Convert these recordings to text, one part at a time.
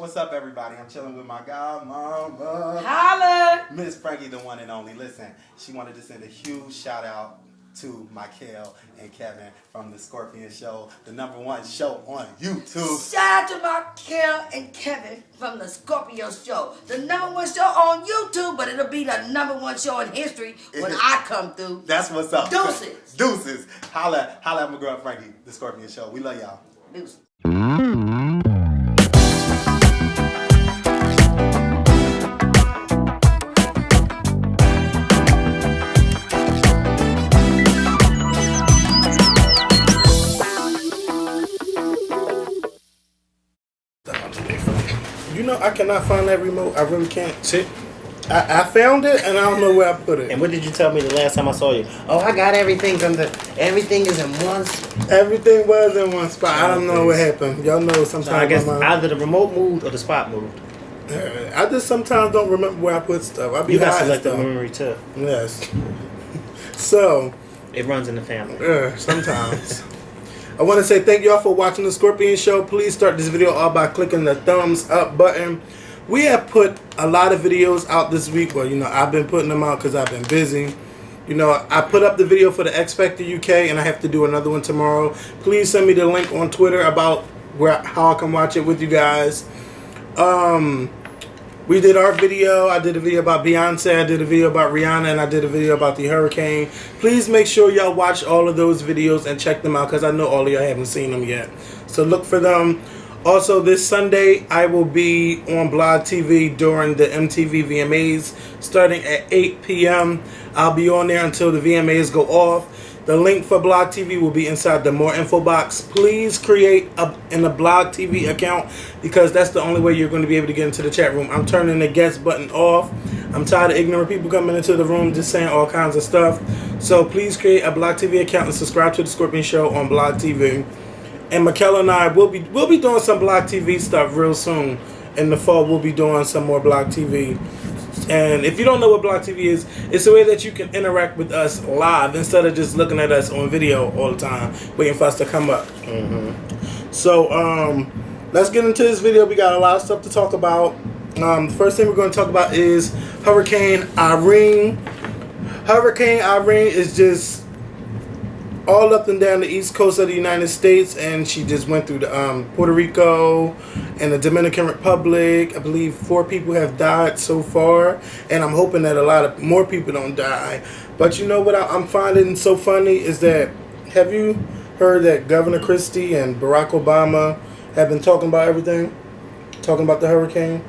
What's up, everybody? I'm chilling with my godmama. Holla! Miss Frankie, the one and only. Listen, she wanted to send a huge shout out to Makael and Kevin from the Scorpion Show, the #1 show on YouTube. Shout out to Makael and Kevin from the Scorpio Show, the #1 show on YouTube, but it'll be the #1 show in history when I come through. That's what's up. Deuces. Deuces. Holla at my girl Frankie, the Scorpion Show. We love y'all. Deuces. You know, I cannot find that remote. I really can't. See? I found it, and I don't know where I put it. And what did you tell me the last time I saw you? Oh, I got everything from everything is in one spot. Everything was in one spot. I don't know what happened. Y'all know sometimes. So I guess either the remote moved or the spot moved. I just sometimes don't remember where I put stuff. I be You got hiding selective stuff. memory too. Yes. So. It runs in the family. Sometimes. I want to say thank y'all for watching the Scorpion Show. Please start this video off by clicking the thumbs up button. We have put a lot of videos out this week. Well, you know, I've been putting them out because I've been busy. You know, I put up the video for the X Factor UK, and I have to do another one tomorrow. Please send me the link on Twitter about how I can watch it with you guys. We did our video. I did a video about Beyonce. I did a video about Rihanna, and I did a video about the hurricane. Please make sure y'all watch all of those videos and check them out because I know all of y'all haven't seen them yet. So look for them. Also, this Sunday, I will be on Blog TV during the MTV VMAs starting at 8 p.m. I'll be on there until the VMAs go off. The link for Blog TV will be inside the More Info box. Please create a Blog TV account because that's the only way you're going to be able to get into the chat room. I'm turning the guest button off. I'm tired of ignorant people coming into the room just saying all kinds of stuff. So please create a Blog TV account and subscribe to the Scorpion Show on Blog TV. And Makael and I will be doing some Blog TV stuff real soon. In the fall, we'll be doing some more Blog TV. And if you don't know what Blog TV is, it's a way that you can interact with us live instead of just looking at us on video all the time, waiting for us to come up. So, let's get into this video. We got a lot of stuff to talk about. The first thing we're going to talk about is Hurricane Irene. Hurricane Irene is just all up and down the east coast of the United States, and she just went through the Puerto Rico and the Dominican Republic. I believe 4 people have died so far, and I'm hoping that a lot of more people don't die. But you know what I'm finding so funny is that, have you heard that Governor Christie and Barack Obama have been talking about everything? Talking about the hurricane?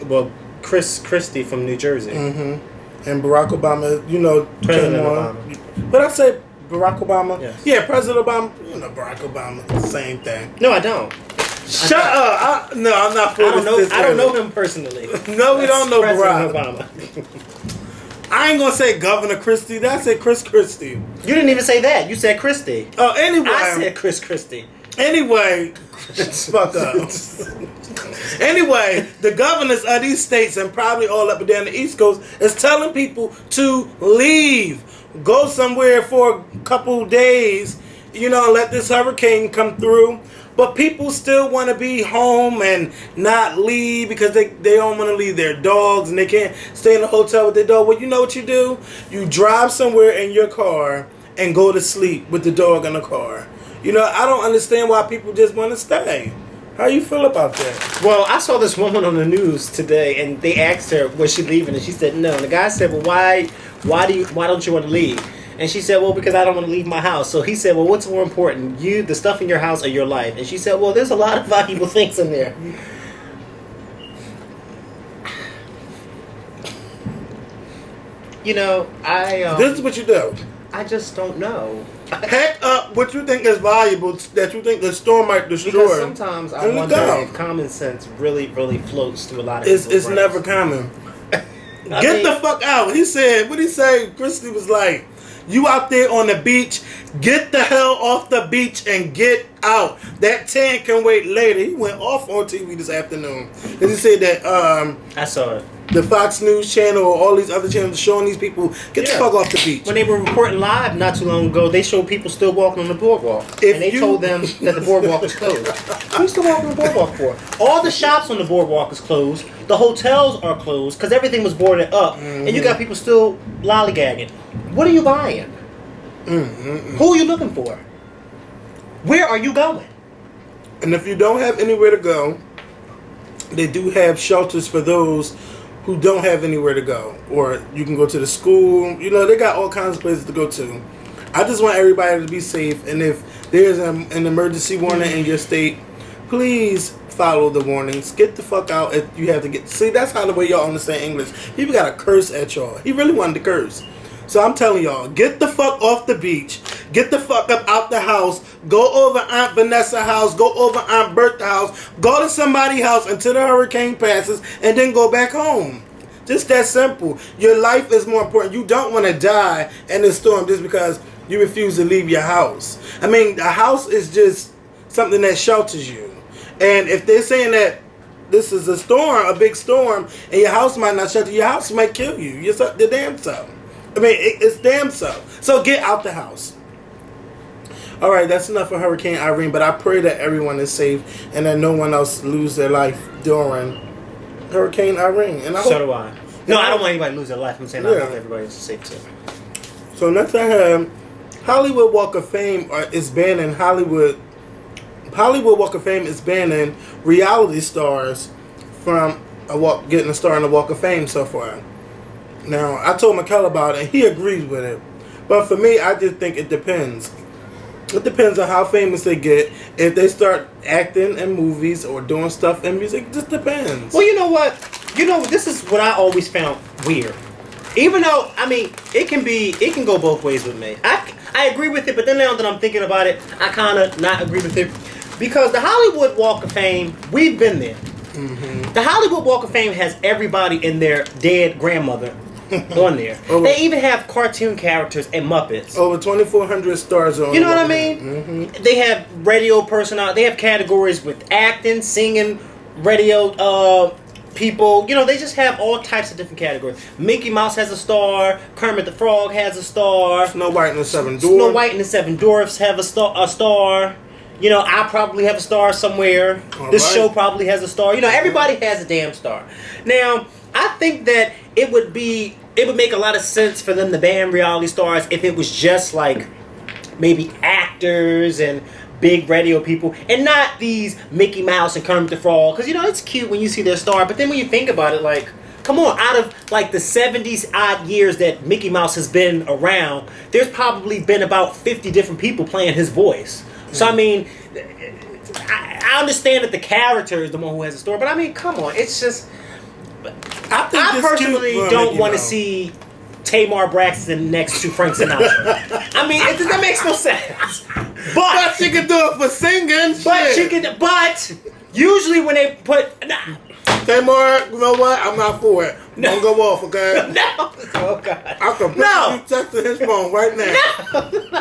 Well, Christie from New Jersey. And Barack Obama, you know, President Obama. But I say Barack Obama? Yes. Yeah, President Obama. You know Barack Obama. Same thing. No, I don't. Shut up. I'm not for I don't know him personally. No, we don't know President Barack. Obama. I ain't going to say Governor Christie. That's say Chris Christie. You didn't even say that. You said Christie. Oh, anyway. I said Chris Christie. Anyway. Fuck up. Anyway, the governors of these states and probably all up and down the East Coast is telling people to leave. Go somewhere for a couple days, you know, let this hurricane come through. But people still want to be home and not leave because they don't want to leave their dogs and they can't stay in a hotel with their dog. Well, you know what you do? You drive somewhere in your car and go to sleep with the dog in the car. You know, I don't understand why people just want to stay. How you feel about that? Well, I saw this woman on the news today, and they asked her, was she leaving? And she said no. And the guy said, well, why don't you want to leave? And she said, well, because I don't want to leave my house. So he said, well, what's more important, the stuff in your house or your life? And she said, well, there's a lot of valuable things in there. You know, this is what you do. I just don't know. Pack up what you think is valuable that you think the storm might destroy. Because sometimes I wonder if common sense really, really floats through a lot of people's It's brains. never common. Get the fuck out. He said, what did he say? Christy was like, you out there on the beach, get the hell off the beach and get out. That 10 can wait later. He went off on TV this afternoon. And he said that I saw it. the Fox News channel or all these other channels showing these people get the fuck off the beach. When they were reporting live not too long ago, they showed people still walking on the boardwalk. And they told them that the boardwalk was closed. What are you still walking on the boardwalk for? All the shops on the boardwalk is closed. The hotels are closed because everything was boarded up. And you got people still lollygagging. What are you buying? Who are you looking for? Where are you going? And if you don't have anywhere to go, they do have shelters for those who don't have anywhere to go. Or you can go to the school. You know, they got all kinds of places to go to. I just want everybody to be safe. And if there's an emergency warning in your state, please follow the warnings. Get the fuck out if you have to get... See, that's how the way y'all understand English. People got to curse at y'all. He really wanted to curse. So I'm telling y'all, get the fuck off the beach. Get the fuck up out the house. Go over Aunt Vanessa's house. Go over Aunt Bertha's house. Go to somebody's house until the hurricane passes and then go back home. Just that simple. Your life is more important. You don't want to die in the storm just because you refuse to leave your house. I mean, a house is just something that shelters you. And if they're saying that this is a storm, a big storm, and your house might not shelter you, your house might kill you. You're the damn self. I mean, it's damn so. So get out the house. All right, that's enough for Hurricane Irene, but I pray that everyone is safe and that no one else lose their life during Hurricane Irene. And So do I. No, I don't want anybody to lose their life. I'm saying I hope everybody is safe too. So next I have Hollywood Walk of Fame is banning Hollywood Walk of Fame is banning reality stars from getting a star in the Walk of Fame so far. Now, I told Makael about it, and he agrees with it. But for me, I just think it depends. It depends on how famous they get. If they start acting in movies or doing stuff in music, it just depends. Well, you know what? This is what I always found weird. Even though, I mean, it can go both ways with me. I agree with it, but then now that I'm thinking about it, I kind of not agree with it. Because the Hollywood Walk of Fame, we've been there. The Hollywood Walk of Fame has everybody and their dead grandmother on there. They even have cartoon characters and Muppets. Over 2,400 stars on. You know what I mean? They have radio personnel. They have categories with acting, singing, radio people. You know, they just have all types of different categories. Mickey Mouse has a star. Kermit the Frog has a star. Snow White and the Seven Dwarfs. Snow White and the Seven Dwarfs have a star. You know, I probably have a star somewhere. This show probably has a star. You know, everybody has a damn star. Now, I think that it would make a lot of sense for them to ban reality stars if it was just like maybe actors and big radio people and not these Mickey Mouse and Kermit the Frog. Because, you know, it's cute when you see their star. But then when you think about it, like, come on, out of like the 70s odd years that Mickey Mouse has been around, there's probably been about 50 different people playing his voice. So, I mean, I understand that the character is the one who has a story, but I mean, come on, it's just... I personally don't want to see Tamar Braxton next to Frank Sinatra. I mean, that makes no sense. But she can do it for singing. But usually when they put... Tamar, you know what? I'm not for it. Don't go off, okay? No. Oh, God. I can put you texting his phone right now.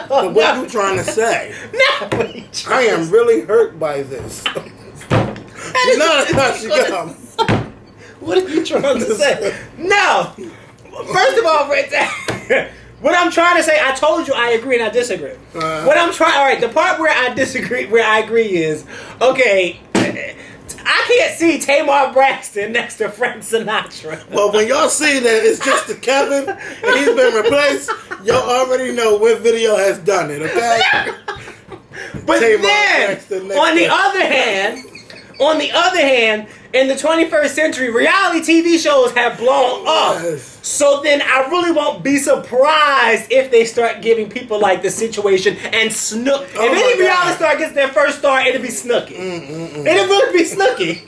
So what are you trying to say? No. I am really hurt by this. That's how she comes. What are you trying to say? No. First of all, what I'm trying to say, I told you I agree and I disagree. All right, the part where I agree is, okay, I can't see Tamar Braxton next to Frank Sinatra. Well, when y'all see that it's just the Kevin and he's been replaced, y'all already know what video has done it, okay? But then, on the other hand, in the 21st century, reality TV shows have blown up. Yes. So then I really won't be surprised if they start giving people like The Situation and Snook. If any reality star gets their first star, it'll be Snooki. It'll really be Snooki.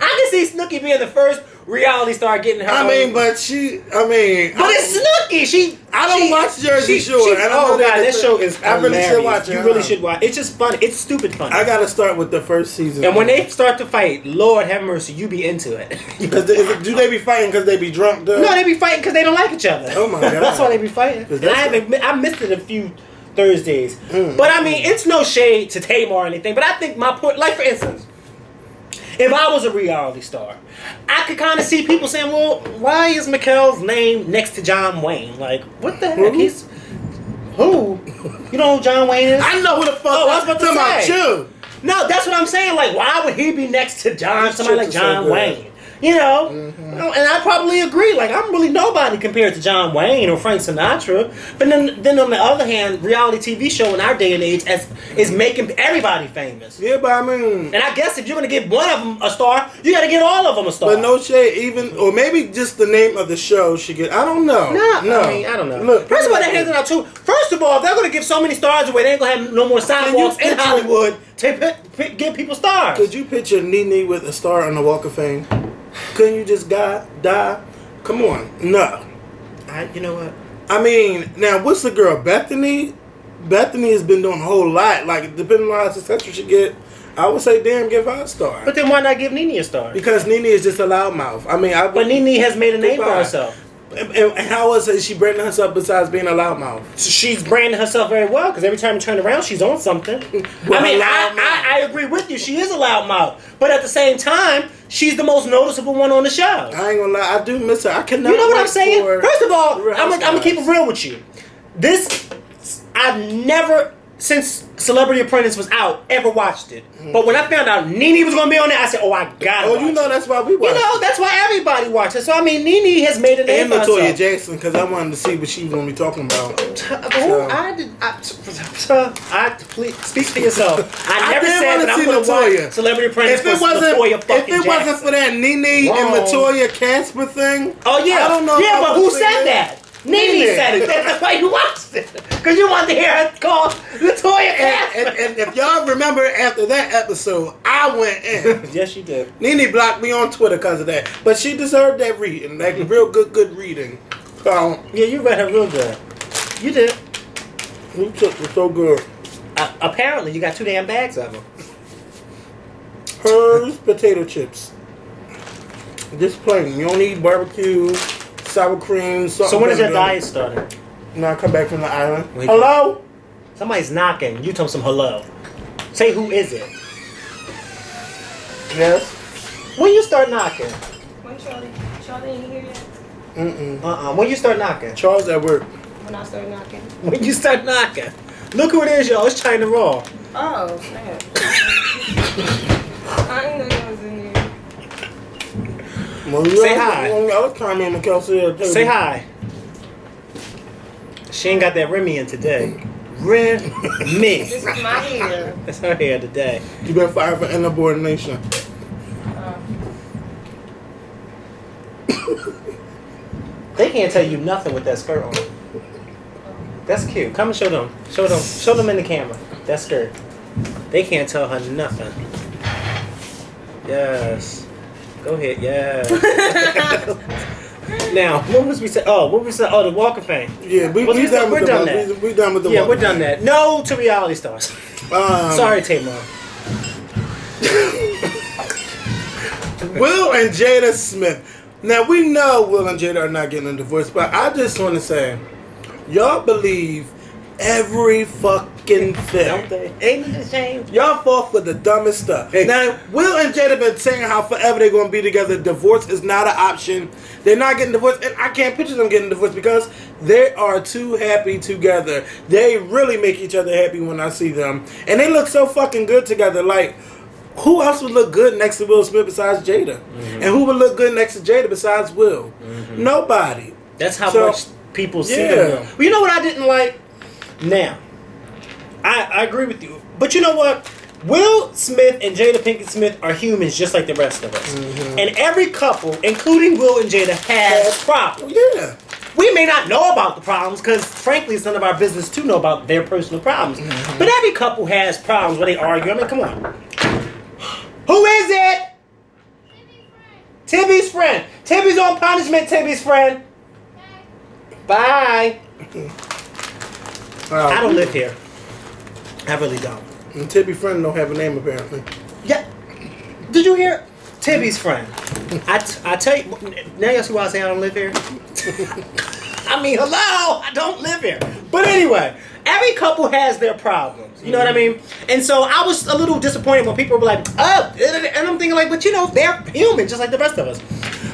I can see Snooki being the first reality star getting her. But it's Snooki. I don't watch Jersey Shore. That show is hilarious. I really should watch it. You really should watch it. It's just fun. It's stupid fun. I gotta start with the first season. And when they start to fight, Lord have mercy, you be into it. Do they be fighting because they be drunk, though? No, they be fighting because they don't like each other. Oh my God. That's why they be fighting. I missed it the Thursdays. But I mean, it's no shade to Tamar or anything. But I think my point, like for instance, if I was a reality star, I could kind of see people saying, well, why is Makael's name next to John Wayne? Like, what the heck? He's... Who? You know who John Wayne is? I know who the fuck. Oh, I was about to about say. you. No, that's what I'm saying. Like, why would he be next to somebody like John Wayne? You know? And I probably agree. Like, I'm really nobody compared to John Wayne or Frank Sinatra. But then on the other hand, reality TV show in our day and age is making everybody famous. Yeah, but I mean... And I guess if you're going to give one of them a star, you got to give all of them a star. But no shade, even... Or maybe just the name of the show should get... I don't know. No. I mean, I don't know. Look, first of all, they're handing out too. First of all, if they're going to give so many stars away, they ain't going to have no more sidewalks in Hollywood to give people stars. Could you picture Nene with a star on the Walk of Fame? Couldn't you just die? Come on. No. You know what? I mean, now, what's the girl? Bethany? Bethany has been doing a whole lot. Like, depending on how successful she get, I would say, damn, give her a star. But then why not give Nene a star? Because Nene is just a loudmouth. I mean, But Nene has made a name for herself. And how is she branding herself besides being a loudmouth? She's branding herself very well because every time you turn around, she's on something. Well, I mean, loudmouth. I agree with you. She is a loudmouth. But at the same time, she's the most noticeable one on the show. I ain't gonna lie, I do miss her. I cannot. You know what I'm wait saying? for First of all, Real I'm gonna keep it real with you. I've never, since Celebrity Apprentice was out, ever watched it. But when I found out Nene was gonna be on it, I said, "Oh, I gotta." Oh, watch you know that's why we watch. You know that's why everybody watches. So I mean, Nene has made a name And for Latoya herself. Jackson, because I wanted to see what she was gonna be talking about. Please speak for yourself. I never did said wanna that I'm see going to Latoya. watch Celebrity Apprentice If it for wasn't, Latoya fucking if it wasn't for that Nene Wrong. and Latoya Casper thing, Oh yeah, I don't know. yeah, if I but who would say said that? Nene said it. That's why you watched it. Because you wanted to hear her call Latoya Casper. And if y'all remember after that episode, I went in. Yes, you did. Nene blocked me on Twitter because of that. But she deserved that reading. Like real good reading. So, Yeah, you read her real good. You did. who took was so good. Apparently, you got 2 damn bags of them. Hers potato chips. Just plain. You don't eat barbecue, sour cream, salt. So when is your vinegar. diet starting? Now I come back from the island. Wait. Hello? Somebody's knocking. You tell them some hello. Say who is it? Yes? When you start knocking? When Charlie ain't here yet? Mm-mm. When you start knocking? Charles at work. When I start knocking. When you start knocking. Look who it is, y'all. It's China Raw. Oh, snap. I didn't know you was in here. Well, Say hi. I was trying to make Makael Say hi. She ain't got that Remy in today. Remy. This is my hair. That's her hair today. You been fired for insubordination. They can't tell you nothing with that skirt on. That's cute. Come and show them. Show them in the camera. That skirt. They can't tell her nothing. Yes. Go ahead. Yes. Now, what was we say? Oh, the Walk of Fame. Yeah, we're We're done with done the that. we done with the Yeah, walk. we're done that. No to reality stars. Sorry, Tamar. Will and Jada Smith. Now we know Will and Jada are not getting a divorce, but I just want to say, y'all believe every fucking Don't thing. they? Ain't it a shame? Y'all fall for the dumbest stuff. Now, Will and Jada been saying how forever they're going to be together. Divorce is not an option. They're not getting divorced, and I can't picture them getting divorced because they are too happy together. They really make each other happy when I see them, and they look so fucking good together. Like, who else would look good next to Will Smith besides Jada? Mm-hmm. And who would look good next to Jada besides Will? Mm-hmm. Nobody. That's how So, much people see yeah. them. Well, you know what I didn't like? Now, I agree with you. But you know what? Will Smith and Jada Pinkett Smith are humans just like the rest of us. Mm-hmm. And every couple, including Will and Jada, has problems. Yeah. We may not know about the problems because, frankly, it's none of our business to know about their personal problems. Mm-hmm. But every couple has problems when they argue. I mean, come on. Who is it? Tibby's friend. Tibby's on punishment, Tibby's friend. Bye. I don't live here. I really don't. And Tibby's friend don't have a name apparently. Yeah. Did you hear? Tibby's friend. I tell you, now you see why I say I don't live here? I mean, hello, I don't live here. But anyway, every couple has their problems. You know what I mean? And so I was a little disappointed when people were like, oh, and I'm thinking like, but you know, they're human just like the rest of us.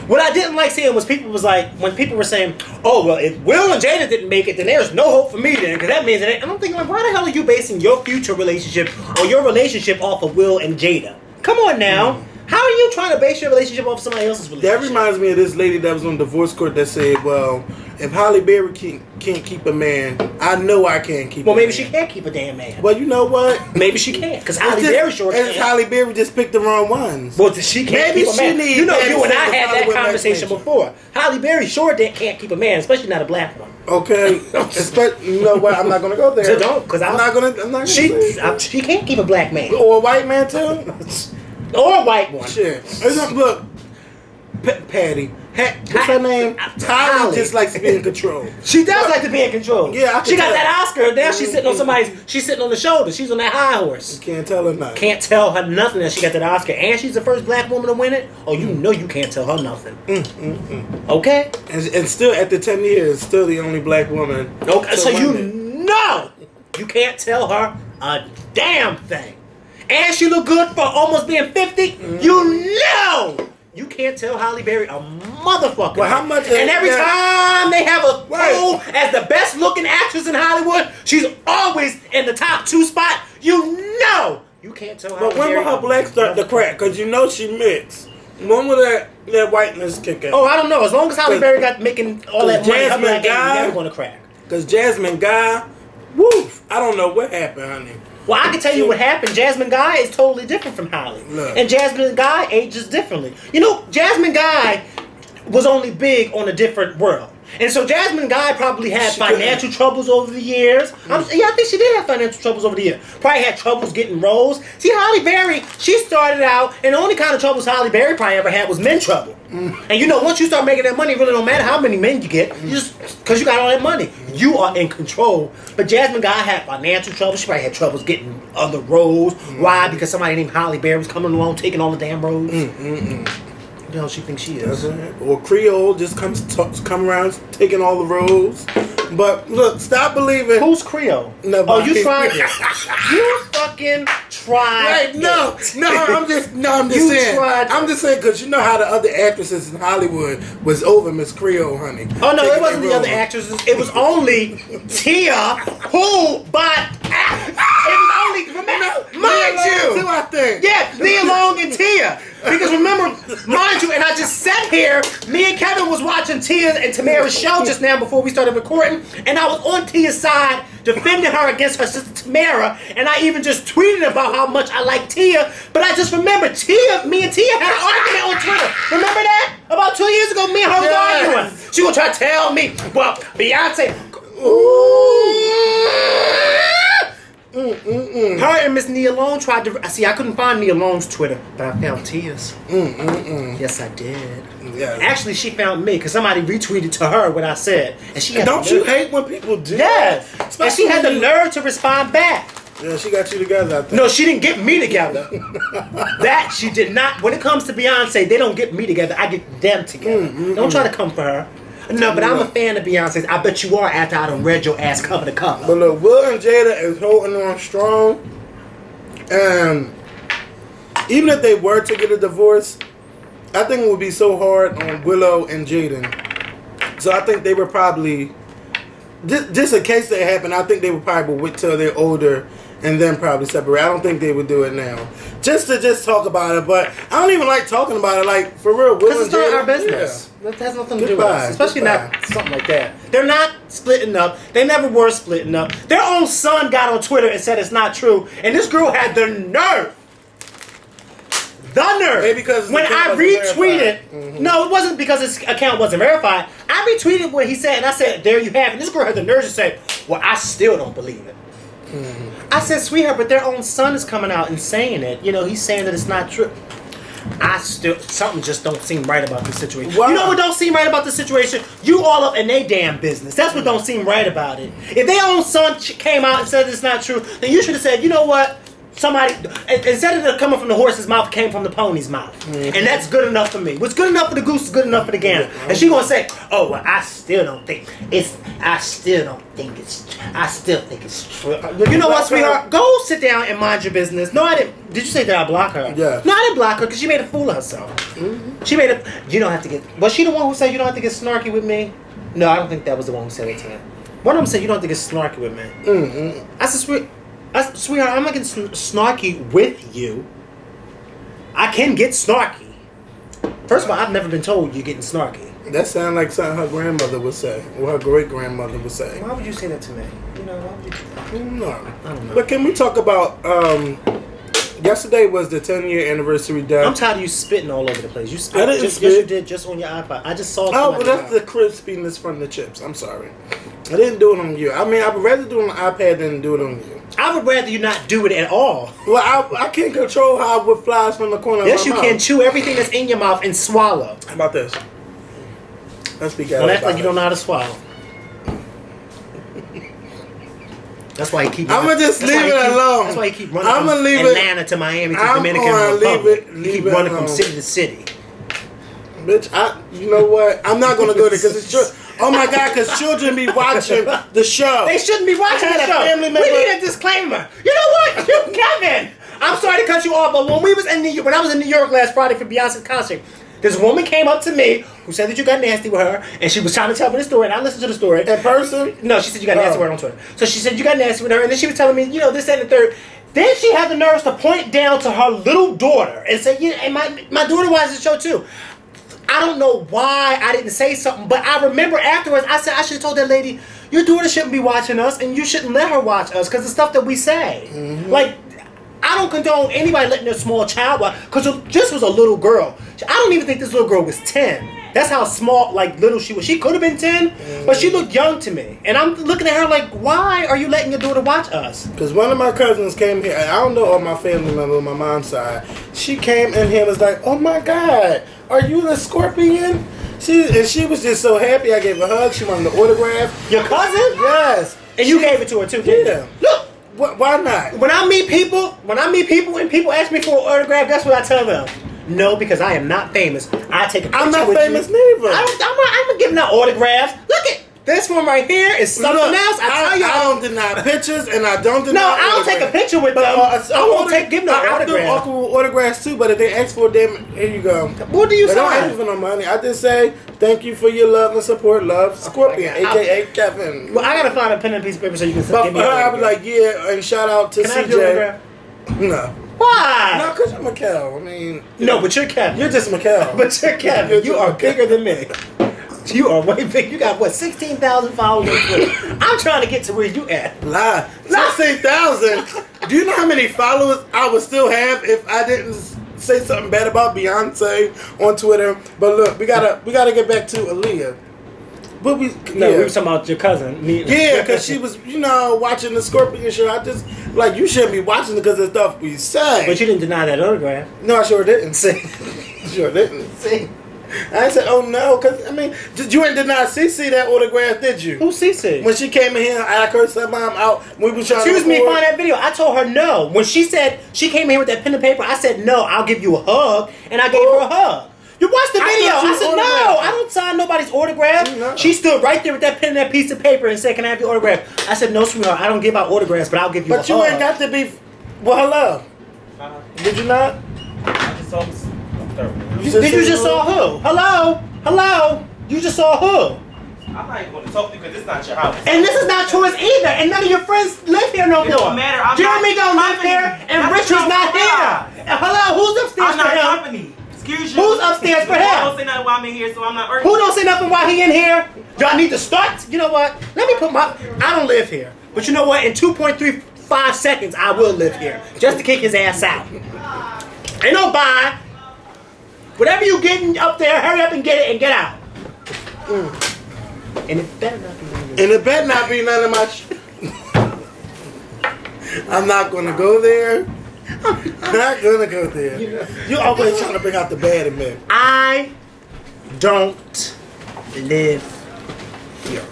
What I didn't like seeing was people was like, when people were saying, oh, well, if Will and Jada didn't make it, then there's no hope for me then, because that means it. And I'm thinking like, why the hell are you basing your future relationship or your relationship off of Will and Jada? Come on now. How are you trying to base your relationship off somebody else's relationship? That reminds me of this lady that was on divorce court that said, well, if Halle Berry can't keep a man, I know I can't keep a man. Well, maybe she can't keep a damn man. Well, you know what? Maybe she can't, because Halle Berry sure and can't. Halle Berry just picked the wrong ones. Well, she can't Maybe keep a man. she needs You know, that you and I sort of had that Hollywood conversation recognition. before. Halle Berry sure can't keep a man, especially not a black one. Okay, you know what? I'm not gonna go there. So don't, because I'm not gonna. She can't keep a black man Or a white man too. or a white one. Shit. Look, Patty. What's her name? Tyler just likes to be in control. She does like to be in control. Yeah, I can she got tell. that Oscar. Now she's sitting on somebody's. She's sitting on the shoulder. She's on that high horse. You can't tell her nothing. Can't tell her nothing that she got that Oscar, and she's the first black woman to win it. Oh, you know you can't tell her nothing. Okay. And still, after 10 years, still the only black woman. Okay. to So win you it. know you can't tell her a damn thing. And she look good for almost being 50. You know you can't tell Halle Berry a motherfucker. Well, how much? And every time they have a Right. poll as the best looking actress in Hollywood, she's always in the top 2 spot. You know you can't tell. But Halle when Berry will her a black start to crack? Because you know she mixed. When will that whiteness kick in? Oh, I don't know. As long as Halle 'Cause- Berry got making all that money, her Jasmine black ass Guy- never gonna crack. Because Jasmine Guy, woof, I don't know what happened, honey. Well, I can tell you what happened. Jasmine Guy is totally different from Holly. Look. And Jasmine Guy ages differently. You know, Jasmine Guy was only big on a different world. And so Jasmine Guy probably had She financial troubles over the years. I think she did have financial troubles over the years. Probably had troubles getting roles. See, Halle Berry, she started out, and the only kind of troubles Halle Berry probably ever had was men trouble. And you know, once you start making that money, it really don't matter how many men you get, you just because you got all that money. You are in control. But Jasmine Guy had financial troubles. She probably had troubles getting other roles. Why? Because somebody named Halle Berry was coming along taking all the damn roles. Who the hell she thinks she is? Or Creole just come around taking all the roles. But look, stop believing. Who's Creole? Nobody. Oh, you tried it. You fucking tried. Wait, no, I'm just You saying. tried. I'm just saying because you know how the other actresses in Hollywood was over Miss Creole, honey. Oh no, Taking it wasn't that the other role. actresses. It was only Tia who, but it was only mind you. Too, I think. Yeah, Nia Long and Tia. Because remember, mind you, and I just sat here, me and Kevin was watching Tia and Tamara's show just now before we started recording, and I was on Tia's side defending her against her sister Tamara, and I even just tweeted about how much I like Tia, but I just remember me and Tia had an argument on Twitter. Remember that? About 2 years ago, me and her was arguing. She was trying to tell me, well, Beyonce, her and Miss Nia Long tried to. See, I couldn't find Nia Long's Twitter, but I found Tia's. Yes, I did. Yeah. Actually, she found me because somebody retweeted to her what I said, and she had Don't the you nerve- hate when people do Yes, that? and she had the when you- nerve to respond back. Yeah, she got you together, I think. No, she didn't get me together. That she did not. When it comes to Beyonce, they don't get me together. I get them together. Don't try to come for her. No, but I'm a fan of Beyonce's. I bet you are after I done read your ass cover to cover. But look, Will and Jada is holding on strong. And even if they were to get a divorce, I think it would be so hard on Willow and Jaden. So I think they would probably, just in case that happened, I think they would probably wait till they're older and then probably separate. I don't think they would do it now. Just to talk about it, but I don't even like talking about it. Like, for real, Will Because and it's not Jada. our business. That has nothing to do with Goodbye. us. Especially Goodbye. not something like that. They're not splitting up. They never were splitting up. Their own son got on Twitter and said it's not true. And this girl had the nerve. The nerve. Maybe because his when account I wasn't retweeted, verified. no, it wasn't because his account wasn't verified. I retweeted what he said, and I said, there you have it. And this girl had the nerve to say, well, I still don't believe it. I said, sweetheart, but their own son is coming out and saying it. You know, he's saying that it's not true. Something just don't seem right about this situation. Wow. You know what don't seem right about this situation? You all up in they damn business. That's what don't seem right about it. If their own son came out and said it's not true, then you should have said, you know what? somebody, instead of it coming from the horse's mouth, it came from the pony's mouth. And that's good enough for me. What's good enough for the goose is good enough for the gander. And she gonna say, oh, well, I still think it's true. You know what, sweetheart? Go sit down and mind your business. No, I didn't. Did you say that I block her? Yeah. No, I didn't block her because she made a fool of herself. She made a, you don't have to get, was she the one who said you don't have to get snarky with me? No, I don't think that was the one who said it to him. One of them said you don't have to get snarky with me. I said, sweetheart, I'm not getting snarky with you. I can get snarky. First of all, I've never been told you're getting snarky. That sounds like something her grandmother would say, or her great grandmother would say. Why would you say that to me? You know, why would you do that? No. I don't know. But can we talk about? Yesterday was the 10-year anniversary death. I'm tired of you spitting all over the place. You spit. I didn't Yes, spit. you did, just on your iPod. I just saw. Oh, well, that's the crispiness from the chips. I'm sorry. I didn't do it on you. I mean, I would rather do it on the iPad than do it on you. I would rather you not do it at all. Well, I can't control how it flies from the corner of my mouth. Yes, you can chew everything that's in your mouth and swallow. How about this? Let's speak out Don't act about like you don't know it. how to swallow. That's why he keep. I'ma just leave it alone. That's why he keep running I'ma from leave it- Atlanta to Miami to I'm Dominican gonna Republic. leave He keep it running from alone. city to city. Bitch, you know what? I'm not going to go there because it's true. Oh my God, because children be watching the show. They shouldn't be watching I had the a show. family We member- need a disclaimer. You know what? You, Kevin. I'm sorry to cut you off, but when I was in New York last Friday for Beyonce's concert, this woman came up to me who said that you got nasty with her, and she was trying to tell me the story, and I listened to the story. In person? No, she said you got nasty with her on Twitter. So she said you got nasty with her, and then she was telling me, you know, this, that, and the third. Then she had the nerves to point down to her little daughter and say, yeah, and my daughter watches the show too. I don't know why I didn't say something, but I remember afterwards, I said, I should have told that lady, your daughter shouldn't be watching us, and you shouldn't let her watch us, because the stuff that we say. Like, I don't condone anybody letting their small child watch, because this was a little girl. I don't even think this little girl was 10. That's how small, like, little she was. She could have been 10, but she looked young to me. And I'm looking at her like, why are you letting your daughter watch us? Because one of my cousins came here. I don't know all my family members on my mom's side. She came in here and was like, oh my God, are you the scorpion? She was just so happy. I gave her a hug. She wanted an autograph. Your cousin? Yes. And you gave it to her too, didn't Yeah. you? Look, Why not? when I meet people and people ask me for an autograph, guess what I tell them? No, because I am not famous. I take a picture I'm not with famous you. neither. I'm not giving out autographs. Look at this one right here is something Look, else. I tell you, I don't deny pictures and I don't deny no, I'll take a picture with them. I won't give no I do autograph. awkward autographs too, but if they ask for them, here you go. What do you They don't ask say? for no money. I just say thank you for your love and support. Love, Scorpion, aka Kevin. Well, I gotta find a pen and piece of paper so you can But give me for an her, I was autograph. like, yeah, and shout out to Can I have your CJ. autograph? No, Why? because you're Makael. I mean, No, but you're Kevin. you're just Makael. But you're Kevin. You are bigger than me. You are way big. You got what, 16,000 followers on Twitter. I'm trying to get to where you at. Lie. 16,000. Do you know how many followers I would still have if I didn't say something bad about Beyonce on Twitter? But look, we gotta get back to Aaliyah. But we No, we were talking about your cousin. yeah, because she was, watching the Scorpion show. I just you shouldn't be watching it because of stuff we say. But you didn't deny that autograph. No, I sure didn't. See, sure didn't. See, I said, oh no, because you didn't deny CC that autograph, did you? Who's Cece? When she came in here, I cursed her mom out. We was trying Excuse to me, record. find that video. I told her no. When she said she came in here with that pen and paper, I said no, I'll give you a hug, and I gave her a hug. You watched the I video. thought you I said no, autographed it. I don't sign nobody's autograph. No. She stood right there with that pen and that piece of paper and said, "Can I have your autograph?" I said, "No, sweetheart, I don't give out autographs, but I'll give you a But hug." you ain't got to be. Well, hello. Did you not? Did you just saw who? Hello, hello. You just saw who? I'm not even going to talk to you because this is not your house. And this is not yours either. And none of your friends live here no It more. don't matter. I'm Jeremy not don't live company. here, and That's Richard's your not here. problem. And hello, who's upstairs I'm for not him? company. Excuse you. Who's upstairs for I him? don't say nothing while I'm in here, so I'm not urgent. Who don't say nothing while he in here? Y'all need to start. You know what? Let me put I don't live here. But you know what? In 2.35 seconds, I will live here. Just to kick his ass out. Ain't no bye. Whatever you getting up there, hurry up and get it and get out. And it better not be none of And it better not be none of my. I'm not gonna go there. I'm not gonna go there. You're always trying to bring out the bad in me. I don't live here.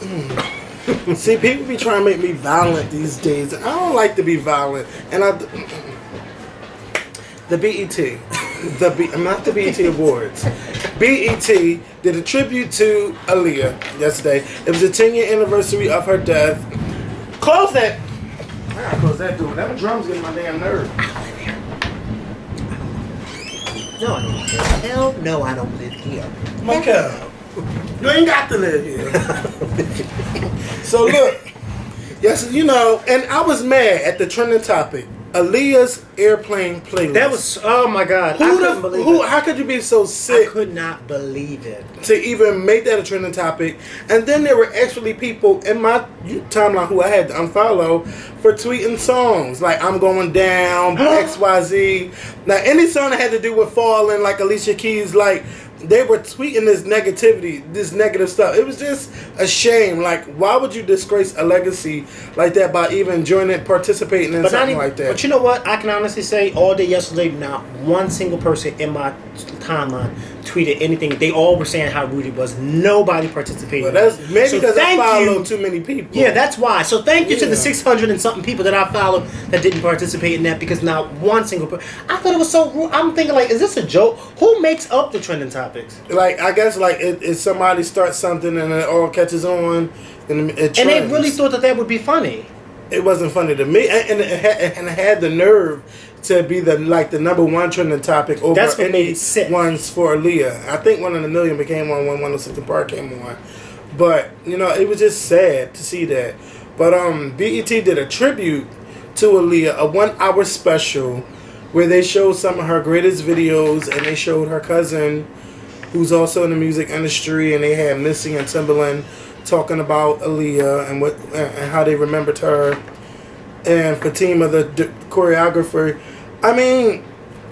See, people be trying to make me violent these days. I don't like to be violent, and the BET, not the BET Awards. BET did a tribute to Aaliyah yesterday. It was the 10-year anniversary of her death. Close that. I gotta close that door. That drum's getting my damn nerve. No, I don't live here. Hell no, I don't live here. Makael, you ain't got to live here. So look, yes, you know, and I was mad at the trending topic. Aaliyah's airplane playlist. That was, oh my God. I couldn't believe it. How could you be so sick I could not believe it. to even make that a trending topic? And then there were actually people in my timeline who I had to unfollow for tweeting songs like "I'm Going Down," XYZ. Now any song that had to do with falling, like Alicia Keys, like they were tweeting this negativity, this negative stuff. It was just a shame. Like, why would you disgrace a legacy like that by even joining, participating in something like that? But you know what? I can honestly say, all day yesterday, not one single person in my timeline tweeted anything. They all were saying how rude it was. Nobody participated. Well, that's maybe So because I thank follow you. too many people. Yeah, that's why. So thank you to Yeah. the 600 and something people that I followed that didn't participate in that, because not one single person. I thought it was so rude. I'm thinking, like, is this a joke? Who makes up the trending topics? Like, I guess, like, if somebody starts something and it all catches on, and it trends. And they really thought that would be funny. It wasn't funny to me, and it had the nerve to be the number one trending topic over That's what made any it sick. ones for Aaliyah. I think One in a Million became one when 106 & Park came on, but you know, it was just sad to see that. But BET did a tribute to Aaliyah, a 1-hour special where they showed some of her greatest videos, and they showed her cousin, who's also in the music industry, and they had Missy and Timbaland talking about Aaliyah and how they remembered her, and Fatima, the choreographer. I mean,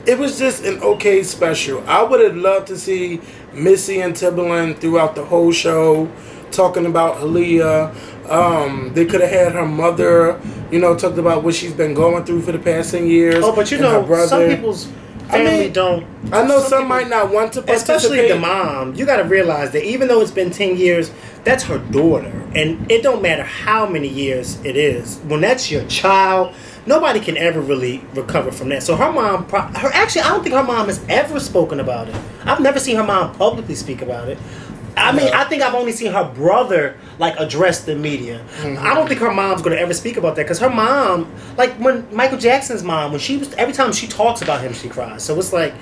it was just an okay special. I would have loved to see Missy and Timbaland throughout the whole show talking about Aaliyah. They could have had her mother, you know, talked about what she's been going through for the past 10 years. Oh, but you and her know, brother. some people's family don't. I know some people- might not want to participate. Especially the mom. You got to realize that even though it's been 10 years, that's her daughter. And it don't matter how many years it is. When that's your child, nobody can ever really recover from that. So her mom, actually, I don't think her mom has ever spoken about it. I've never seen her mom publicly speak about it. I mean, I think I've only seen her brother, like, address the media. Mm-hmm. I don't think her mom's going to ever speak about that, because her mom, like, when Michael Jackson's mom, when she was, every time she talks about him, she cries. So it's like,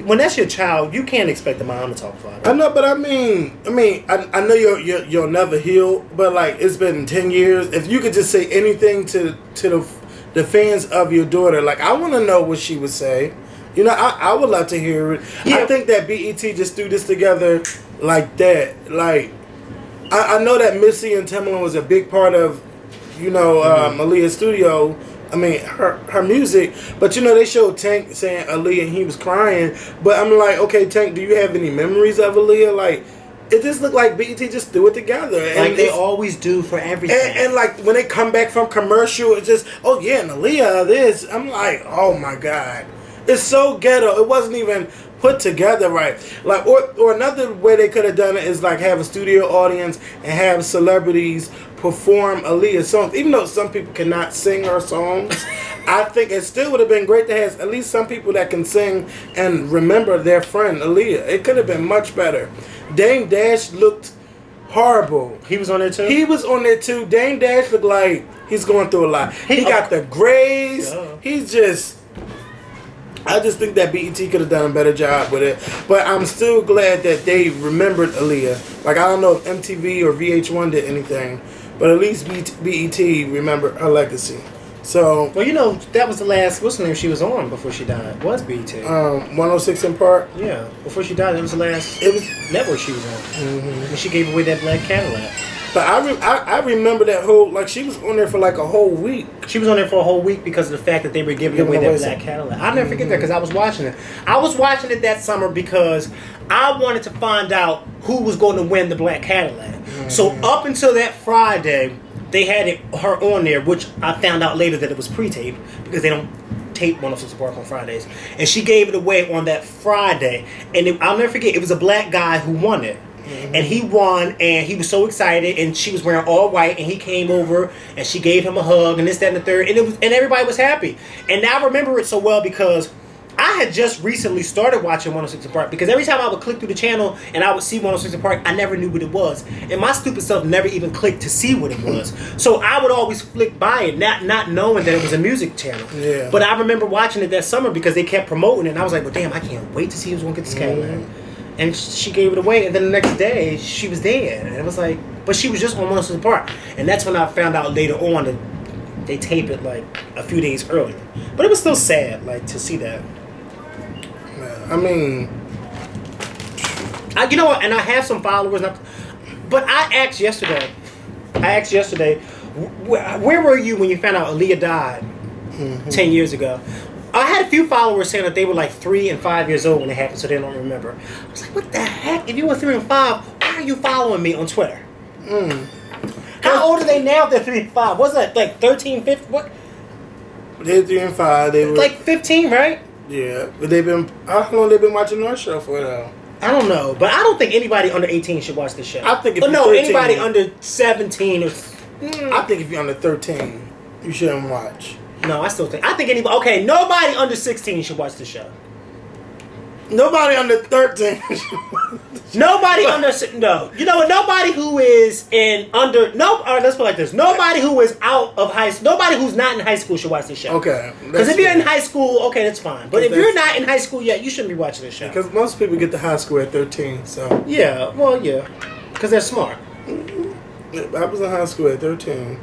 when that's your child, you can't expect the mom to talk about it. I know, but I mean, I know you'll never heal, but like, it's been 10 years. If you could just say anything to the fans of your daughter, like, I want to know what she would say. You know, I would love to hear it. Yeah. I think that BET just threw this together like that. Like, I know that Missy and Timbaland was a big part of, you know, Aaliyah's studio. I mean, her music. But, you know, they showed Tank saying Aaliyah and he was crying. But I'm like, okay, Tank, do you have any memories of Aaliyah? Like, it just looked like BET just threw it together. And Like they always do for everything. and like when they come back from commercial, it's just, oh yeah, and Aaliyah this. I'm like, oh my God. It's so ghetto. It wasn't even put together right. Like, or another way they could have done it is like have a studio audience and have celebrities perform Aaliyah's songs. Even though some people cannot sing her songs, I think it still would have been great to have at least some people that can sing and remember their friend Aaliyah. It could have been much better. Dame Dash looked horrible. He was on there too? He was on there too. Dame Dash looked like he's going through a lot. He got the grays. Yeah. He's just... I just think that BET could have done a better job with it. But I'm still glad that they remembered Aaliyah. Like, I don't know if MTV or VH1 did anything, but at least BET remembered her legacy. So, Well, you know, that was the last, what's the name she was on before she died? Was BET. 106 & Park. Yeah, before she died, that was the last It was... network she was on. When she gave away that black Cadillac. But I remember that whole... Like, she was on there for like a whole week. She was on there for a whole week because of the fact that they were giving away that black Cadillac. I'll never forget that because I was watching it. I was watching it that summer because I wanted to find out who was going to win the black Cadillac. So up until that Friday, they had her on there, which I found out later that it was pre-taped because they don't tape 106 Park on Fridays. And she gave it away on that Friday. And I'll never forget, it was a black guy who won it. And he won, and he was so excited, and she was wearing all white, and he came over, and she gave him a hug, and this, that, and the third, and everybody was happy. And I remember it so well because I had just recently started watching 106 & Park because every time I would click through the channel and I would see 106 & Park, I never knew what it was. And my stupid self never even clicked to see what it was. So I would always flick by it, not knowing that it was a music channel. Yeah. But I remember watching it that summer because they kept promoting it. And I was like, well, damn, I can't wait to see who's going to get this Cadillac. And she gave it away. And then the next day, she was there. And it was like, but she was just on 106 & Park. And that's when I found out later on that they tape it like a few days earlier. But it was still sad, like, to see that. I mean, You know what? And I have some followers, but I asked yesterday. Where were you when you found out Aaliyah died 10 years ago? I had a few followers saying that they were like 3 and 5 years old when it happened, so they don't remember. I was like, what the heck? If you were 3 and 5, why are you following me on Twitter? How old are they now if they're 3 and 5? What's that, like 13, 15? What? they're 3 and 5. They were Like 15, right? yeah, but how long they been watching our show for though? I don't know, but I don't think anybody under 18 should watch this show. I think if but you're no, 13, anybody under 17 or... I think if you're under 13, you shouldn't watch. No, I think anybody... Okay, nobody under 16 should watch this show. Nobody under 13. Nobody under... No. You know what? Nobody who is in under... No, all right, let's put it like this. Nobody who is out of high school... Nobody who's not in high school should watch this show. Okay. Because if you're in high school, okay, that's fine. But if you're not in high school yet, you shouldn't be watching this show. Because most people get to high school at 13, so... Yeah, well, yeah. Because they're smart. I was in high school at 13,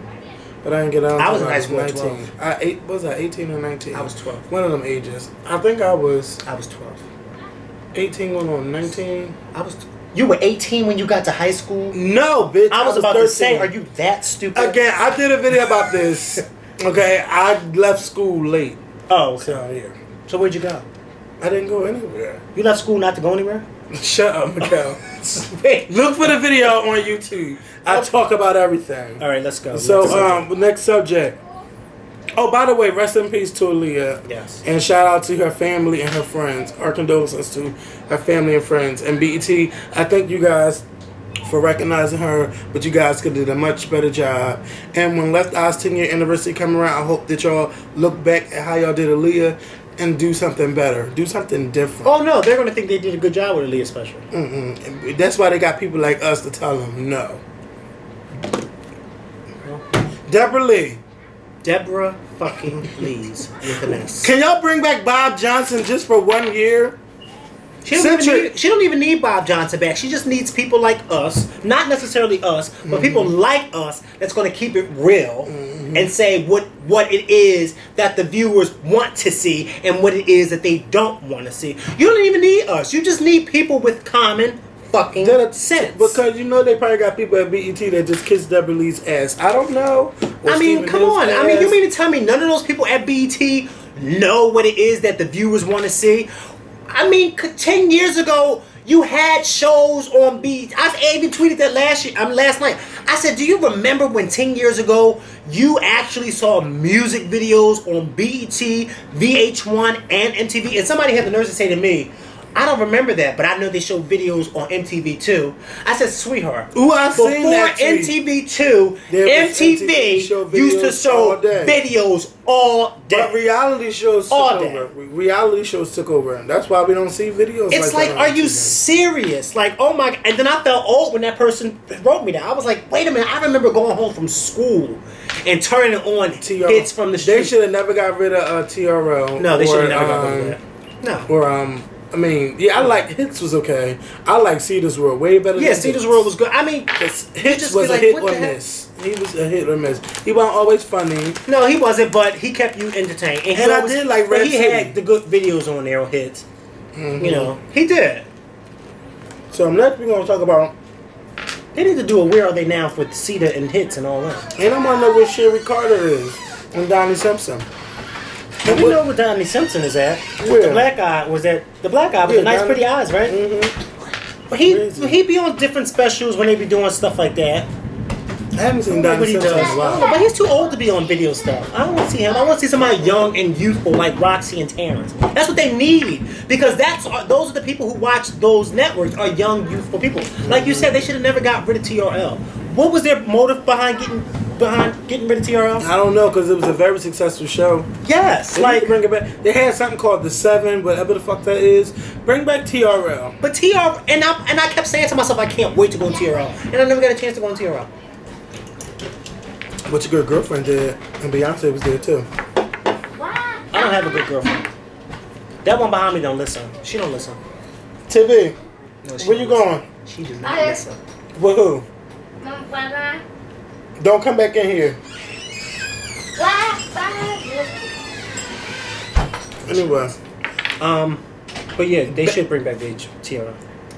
but I didn't get out. I was in high school at 19. 12. Was I 18 or 19? I was 12. One of them ages. I think I was 12. 18 going on 19. You were 18 when you got to high school? No, bitch. I was about 13. to say, are you that stupid? Again, I did a video about this. Okay, I left school late. Oh, okay. So, yeah. So where'd you go? I didn't go anywhere. You left school not to go anywhere? Shut up, Makael. Wait. Look for the video on YouTube. I talk about everything. All right, let's go. So, next subject. Oh, by the way, rest in peace to Aaliyah. Yes. And shout out to her family and her friends. Our condolences to her family and friends. And BET, I thank you guys for recognizing her, but you guys could have did a much better job. And when Left Eye's 10-year anniversary come around, I hope that y'all look back at how y'all did Aaliyah and do something better. Do something different. Oh, no, they're going to think they did a good job with Aaliyah special. That's why they got people like us to tell them no. Deborah Lee. Deborah fucking Lee's with an S. Can y'all bring back Bob Johnson just for 1 year? She don't even need Bob Johnson back. She just needs people like us, not necessarily us, but people like us that's going to keep it real and say what it is that the viewers want to see and what it is that they don't want to see. You don't even need us. You just need people with common fucking sense. Because you know they probably got people at BET that just kiss Deborah Lee's ass. I don't know. I mean, come on. I mean, you mean to tell me none of those people at BET know what it is that the viewers want to see? I mean, 10 years ago, you had shows on BET. I even tweeted that last night. I said, do you remember when 10 years ago, you actually saw music videos on BET, VH1, and MTV? And somebody had the nerve to say to me, I don't remember that, but I know they show videos on MTV too. I said, sweetheart, Ooh, I seen that tweet. MTV2, MTV used to show videos all day. But reality shows took over. Reality shows took over, and that's why we don't see videos. It's like are you serious? Like, oh my! And then I felt old when that person wrote me that. I was like, wait a minute! I remember going home from school and turning on hits from the street. They should have never got rid of TRL. No, they should have never got rid of that. No. Or I mean, yeah, I like Hits was okay. I like Cedar's World way better. Yeah, than Cedar's Hits. World was good. I mean, Hits was a hit or miss. He was a hit or miss. He wasn't always funny. No, he wasn't, but he kept you entertained. And I did like Red He City. had the good videos on there on Hits. You know, he did. So next we're gonna talk about. They need to do a Where Are They Now with Cedar and Hits and all that. And I want to know where Sherry Carter is and Donnie Simpson. And we know where Donnie Simpson is at. Where? The black guy was the nice pretty eyes, right? Mm-hmm. But he be on different specials when they be doing stuff like that. I haven't seen What Donnie he Simpson does. in a while. But he's too old to be on video stuff. I don't want to see him. I want to see somebody young and youthful like Roxy and Terrence. That's what they need. Because those are the people who watch those networks are young, youthful people. Like you said, they should have never got rid of TRL. What was their motive behind getting behind getting rid of TRL? I don't know, because it was a very successful show. Yes, They need to bring it back. They had something called The Seven, whatever the fuck that is. Bring back TRL. but TRL, and I kept saying to myself, I can't wait to go on TRL, and I never got a chance to go on TRL. What your good girlfriend did, and Beyonce was there too. I don't have a good girlfriend. That one behind me don't listen. She don't listen. TB, No, she where you don't listen. going? She does not listen. With who? Don't come back in here. Anyway, But yeah, they should bring back the TRL.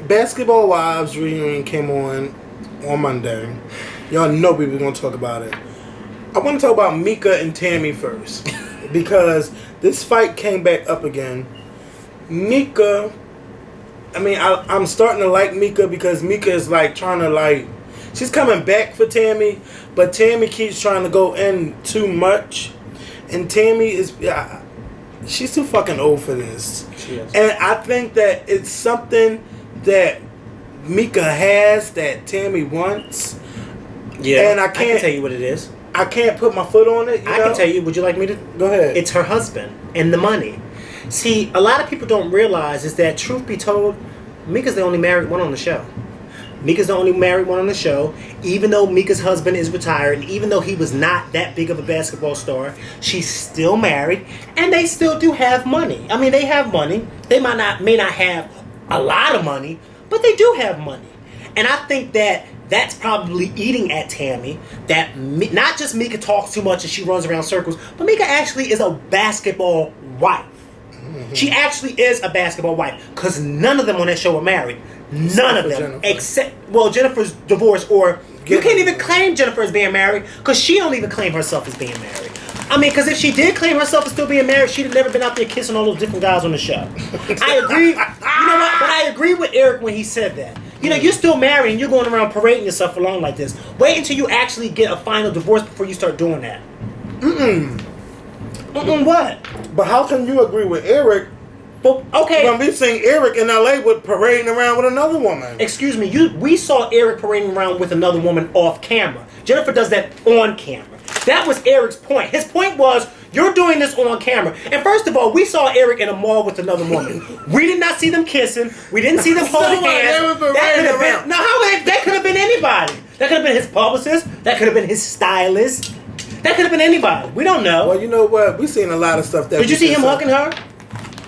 Basketball Wives reunion came on Monday. Y'all know we were gonna talk about it. I want to talk about Mika and Tammy first because this fight came back up again. Mika, I mean, I'm starting to like Mika because Mika is like trying to like, she's coming back for Tammy, but Tammy keeps trying to go in too much, and Tammy is, she's too fucking old for this. She is. And I think that it's something that Mika has that Tammy wants. Yeah, And I I can can't- tell you what it is. I can't put my foot on it. I can tell you. Would you like me to? Go ahead. It's her husband and the money. See, a lot of people don't realize is that, truth be told, Mika's the only married one on the show. Mika's the only married one on the show. Even though Mika's husband is retired, and even though he was not that big of a basketball star, she's still married, and they still do have money. I mean, they have money. They may not have a lot of money, but they do have money. And I think that that's probably eating at Tammy. That not just Mika talks too much and she runs around circles, but Mika actually is a basketball wife. Mm-hmm. She actually is a basketball wife because none of them on that show are married. None of them, Jennifer. except Jennifer's divorced, or you can't even claim Jennifer as being married because she don't even claim herself as being married. I mean, because if she did claim herself as still being married, she'd have never been out there kissing all those different guys on the show. I agree. You know what? But I agree with Eric when he said that. You know, you're still married and you're going around parading yourself along like this. Wait until you actually get a final divorce before you start doing that. What? But how can you agree with Eric But okay. when we seen Eric in LA with parading around with another woman? Excuse me. We saw Eric parading around with another woman off camera. Jennifer does that on camera. That was Eric's point. His point was, you're doing this on camera. And first of all, we saw Eric in a mall with another woman. We did not see them kissing. We didn't see them holding hands. They were parading That could have around. been, no, that could have been anybody. That could have been his publicist. That could have been his stylist. That could have been anybody. We don't know. Well, you know what? We seen a lot of stuff that. Did you see him hugging her?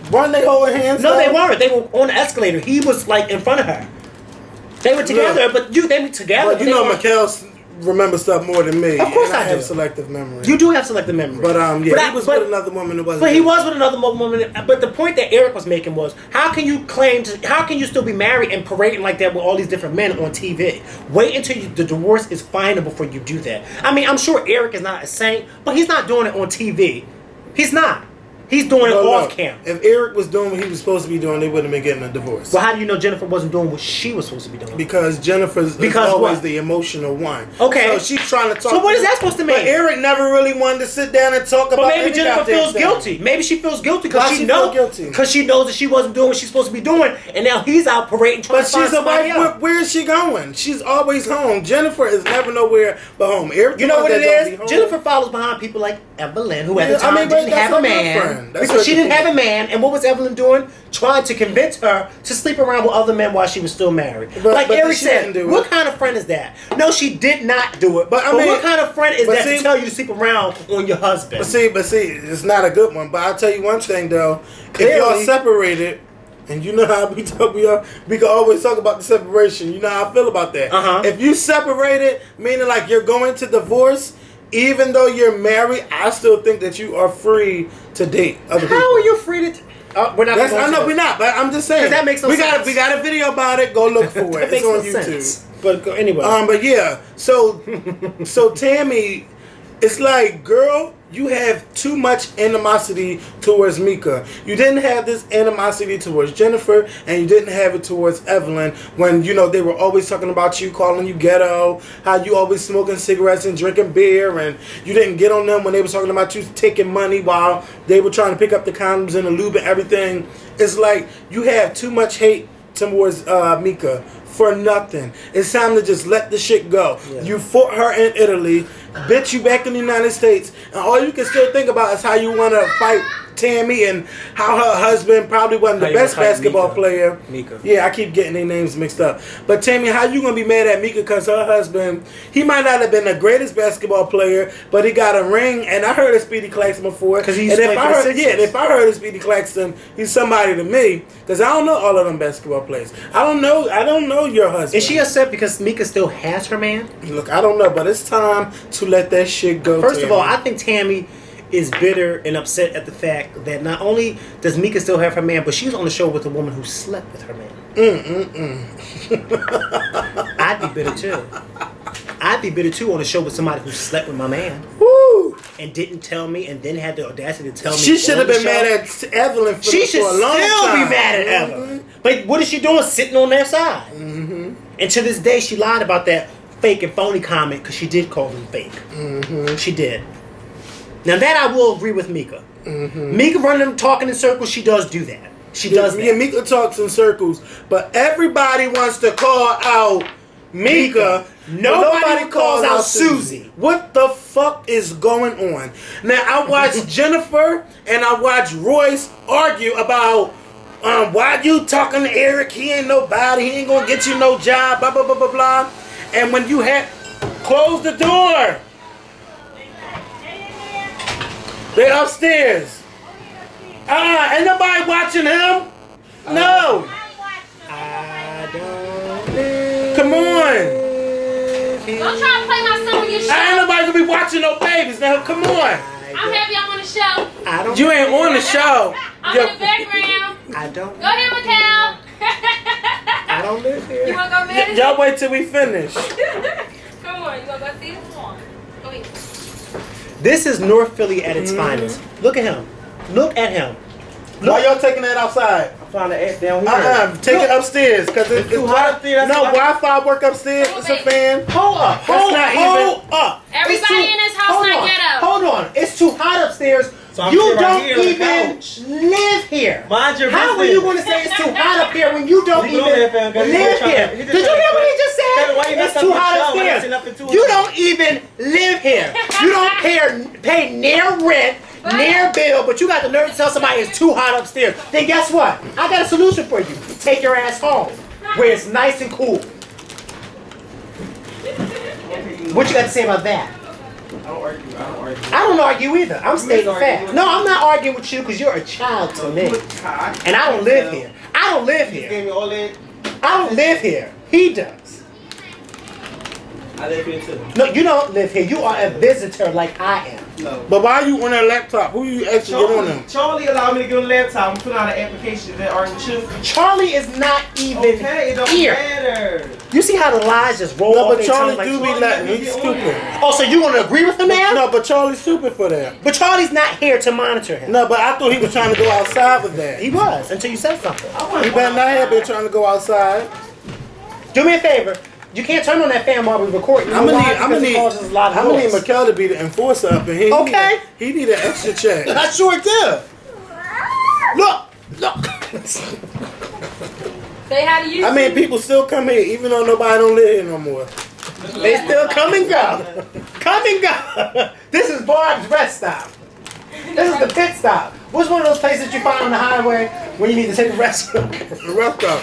Weren't they holding hands? No, though? they weren't. They were on the escalator. He was like in front of her. They were together, but they were together. Well, but you they know, weren't- Makael remembers stuff more than me. Of course and I have do. selective memory. You do have selective memory. But he was with another woman that wasn't. But he was with another woman. But the point that Eric was making was, how can you still be married and parading like that with all these different men on TV? Wait until the divorce is final before you do that. I mean, I'm sure Eric is not a saint, but he's not doing it on TV. He's not. He's doing it off camera. If Eric was doing what he was supposed to be doing, they wouldn't have been getting a divorce. Well, how do you know Jennifer wasn't doing what she was supposed to be doing? Because Jennifer's always the emotional one. Okay. So she's trying to talk. So what is that supposed to mean? But Eric never really wanted to sit down and talk about. But maybe any Jennifer goddamn feels thing. guilty. Maybe she feels guilty Why because she feel guilty? Because she knows that she wasn't doing what she's supposed to be doing, and now he's out parading trying But to find she's a somebody wife. else. Where is she going? She's always home. Jennifer is never nowhere but home. Eric, You know what it that don't be is? home. Jennifer follows behind people like Evelyn, who at Yeah, the time I mean, but didn't that's have her a man. girlfriend. That's Because her she didn't girlfriend. have a man, and what was Evelyn doing? Trying to convince her to sleep around with other men while she was still married. Like but Eric she said, didn't do what it. kind of friend is that? No, she did not do it. But I mean- what kind of friend is but that see- to tell you to sleep around on your husband? But see, it's not a good one. But I'll tell you one thing though: if Clearly. y'all separated, and you know how we talk, we can always talk about the separation. You know how I feel about that. Uh-huh. If you separated, meaning like you're going to divorce, even though you're married, I still think that you are free to date other people. How are you free to? We're not. That's, going I to know that. we're not, but I'm just saying 'Cause that makes no we sense. we got a video about it. Go look for That it. makes It's on no YouTube. sense. But anyway, But yeah, so Tammy, it's like, girl, you have too much animosity towards Mika. You didn't have this animosity towards Jennifer, and you didn't have it towards Evelyn when, you know, they were always talking about you, calling you ghetto, how you always smoking cigarettes and drinking beer, and you didn't get on them when they were talking about you taking money while they were trying to pick up the condoms and the lube and everything. It's like you have too much hate towards Mika for nothing. It's time to just let the shit go. Yeah. You fought her in Italy. bitch, you back in the United States, and all you can still think about is how you want to fight Tammy and how her husband probably wasn't the How you best gonna fight basketball Mika. player. Mika. Yeah, I keep getting their names mixed up. But Tammy, how you gonna be mad at Mika because her husband, he might not have been the greatest basketball player, but he got a ring. And I heard of Speedy Claxton before. 'Cause he used to and if play I for the heard, Sixers. and if I heard of Speedy Claxton, he's somebody to me because I don't know all of them basketball players. I don't know your husband. Is she upset because Mika still has her man? Look, I don't know, but it's time to let that shit go. First of all, Tammy. I think Tammy is bitter and upset at the fact that not only does Mika still have her man, but she's on the show with a woman who slept with her man. I'd be bitter too. I'd be bitter too on a show with somebody who slept with my man Woo! and didn't tell me, and then had the audacity to tell me. She should have on the been mad show. at Evelyn for, She should for a long still time. be mad at Evelyn. But what is she doing sitting on their side? Mm-hmm. And to this day, she lied about that fake and phony comment because she did call them fake. Mm-hmm. She did. Now that I will agree with Mika. Mm-hmm. Mika running them talking in circles, she does do that. She does that. Yeah, Mika talks in circles, but everybody wants to call out Mika. Nobody calls out Susie. What the fuck is going on? Now I watched Jennifer and I watched Royce argue about why you talking to Eric? He ain't nobody. He ain't gonna get you no job. Blah blah blah blah blah. And when you had close the door, they upstairs. Ain't nobody watching him. No. I don't live. Come on. Don't try to play my son on your Ain't show. nobody gonna be watching no babies. Now come on. I'm happy I'm on the show. I don't. You ain't on the show. I'm Yo, in the background. I don't. Go ahead, Makael. I don't live here. You want to go visit? y'all wait till we finish. Come on, you want to go see him? Go ahead. This is North Philly at its finest. Look at him. Look at him. Why y'all taking that outside? I found the ass down here. Take it upstairs because it's too hot up there, that's No why- Wi-Fi work upstairs. Come on, It's a baby. fan. Hold up. Hold not up. Everybody It's too- in this house hold not on, ghetto. Hold on. It's too hot upstairs. So I'm you sitting right don't here on the even couch. live here. Mind your How are business. you going to say it's too hot up here when you don't You even know that, fam, 'cause he live just trying here? to- he Did just you trying to- hear what he just said? Kevin, why you It's messed up too your hot show? I done upstairs. seen nothing too You hot. don't even live here. You don't pay near rent, near bill, but you got the nerve to tell somebody it's too hot upstairs. Then guess what? I got a solution for you. Take your ass home where it's nice and cool. What you got to say about that? I don't argue. I don't argue either. I'm stating argue. facts. No, I'm not arguing with you because you're a child to me. And I don't live here. I don't live He here. gave me all that. I don't live here. He does. I live here too. No, you don't live here. You are a visitor like I am. No. But why are you on that laptop? Who you actually get on them? Charlie allowed me to get on the laptop and put out an application that argue with you. Charlie is not even Okay, it don't here. matter. You see how the lies just roll No, off but their Charlie tongue like do be Charlie letting. let me He's get on stupid. Oh, so you want to agree with him now? No, but Charlie's stupid for that. But Charlie's not here to monitor him. No, but I thought he was trying to go outside with that. He was until you said something. He better not have been trying to go outside. Do me a favor. You can't turn on that fan while we're recording. You I'm know gonna why? need, I'm Because gonna it need, causes a lot of I'm gonna need noise. Makael to be the enforcer up in here. Okay. He need an extra check. I sure do. Look. Say hi to you. I mean, people still come here even though nobody don't live here no more. They still come and go. Come and go. This is Barb's rest stop. This is the pit stop. What's one of those places you find on the highway when you need to take a rest? The rest stop.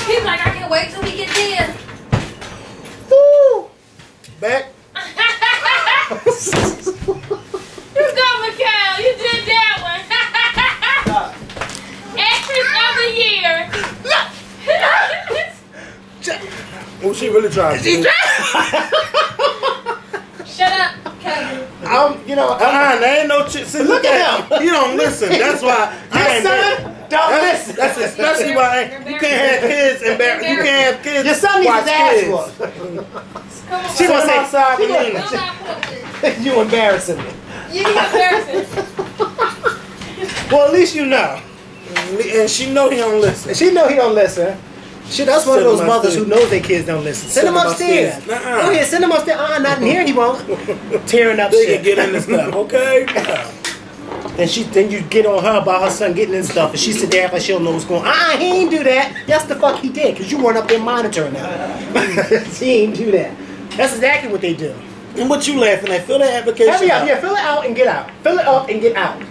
He's like, I can't wait till we get there. Woo. Back. You go, Makael. You did that one. Actress of the year. Oh, she really tried. Shut up, Kevin. You know, There ain't no chick. See, Look at him. He don't listen. That's why I your ain't. son don't listen. That's especially why you can't have kids and you can't have kids. Your son needs watch his ass kids. whooped. Come on. She Sit gonna him say, outside with she Nina. Do not put this. You embarrassing me. You embarrassing. Well, at least you know. And she know he don't listen. She know he don't listen. Shit, that's one of Send those him mothers upstairs. who knows their kids don't listen. Send them Send 'em upstairs. upstairs. Nuh-uh. Oh yeah, send them upstairs. Not in here. He won't. Tearing up They shit. can get in the stuff, okay? Then you get on her about her son getting in stuff, and she sit there like she don't know what's going on. He ain't do that. Yes, the fuck he did, because you weren't up there monitoring that. He ain't do that. That's exactly what they do. And what you laughing at? Fill that application Hurry up, out. yeah, fill it out and get out. Fill it up and get out.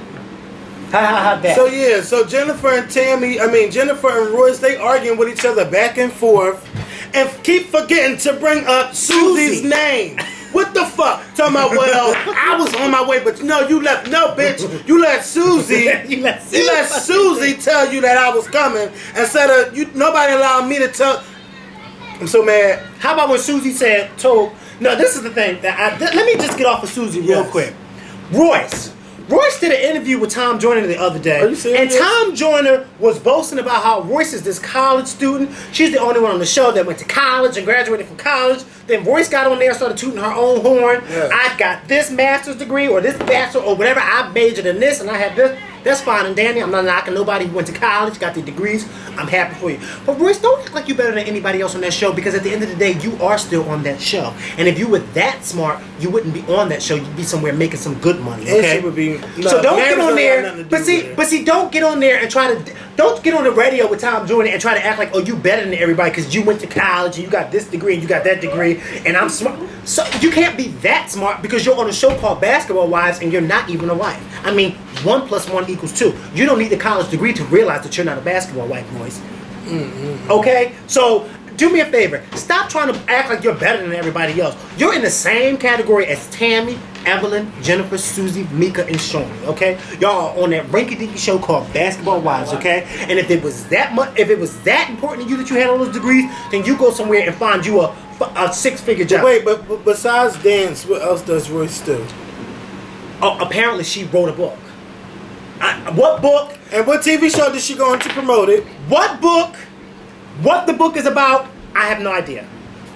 Ha that. So yeah, so Jennifer and Royce, they arguing with each other back and forth, and keep forgetting to bring up Susie's name. What the fuck? Talking about, well, I was on my way, but no, you left. No, bitch, you let Susie. you let Susie tell you that I was coming instead of you. Nobody allowed me to tell. I'm so mad. How about when Susie told? No, this is the thing. Let me just get off of Susie real quick. Royce did an interview with Tom Joyner the other day. Are you serious? And Tom Joyner was boasting about how Royce is this college student. She's the only one on the show that went to college and graduated from college. Then Royce got on there and started tooting her own horn. Yeah. I got this master's degree or this bachelor or whatever. I majored in this and I had this. That's fine and dandy. I'm not knocking nobody who went to college, got their degrees. I'm happy for you. But Royce, don't act like you're better than anybody else on that show, because at the end of the day, you are still on that show. And if you were that smart, you wouldn't be on that show. You'd be somewhere making some good money. Okay? And she would be. So don't get on there. But see, don't get on there and don't get on the radio with Tom Joyner and try to act like, oh, you better than everybody because you went to college and you got this degree and you got that degree and I'm smart. So you can't be that smart because you're on a show called Basketball Wives and you're not even a wife. I mean, 1 + 1 = 2. You don't need the college degree to realize that you're not a basketball wife, Royce. Mm-hmm. Okay? So do me a favor. Stop trying to act like you're better than everybody else. You're in the same category as Tammy, Evelyn, Jennifer, Susie, Mika, and Shawnee, okay? Y'all are on that rinky-dinky show called Basketball Wives, okay? And if it was that important to you that you had all those degrees, then you go somewhere and find you a 6-figure job. Wait, but besides dance, what else does Royce do? Oh, apparently she wrote a book. What book? And what TV show did she go on to promote it? What book? What the book is about? I have no idea.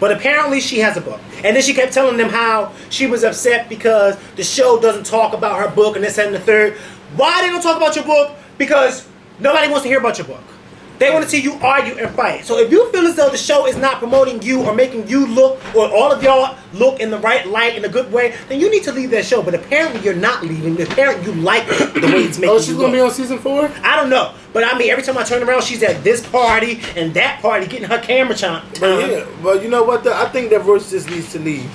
But apparently she has a book. And then she kept telling them how she was upset because the show doesn't talk about her book and this and the third. Why they don't talk about your book? Because nobody wants to hear about your book. They want to see you argue and fight. So if you feel as though the show is not promoting you or making you look, or all of y'all look in the right light, in a good way, then you need to leave that show. But apparently you're not leaving. Apparently you like the way it's making you look. Oh, she's going to be on season 4? I don't know. But I mean, every time I turn around, she's at this party and that party getting her camera time. But yeah, but you know what? I think that Royce just needs to leave.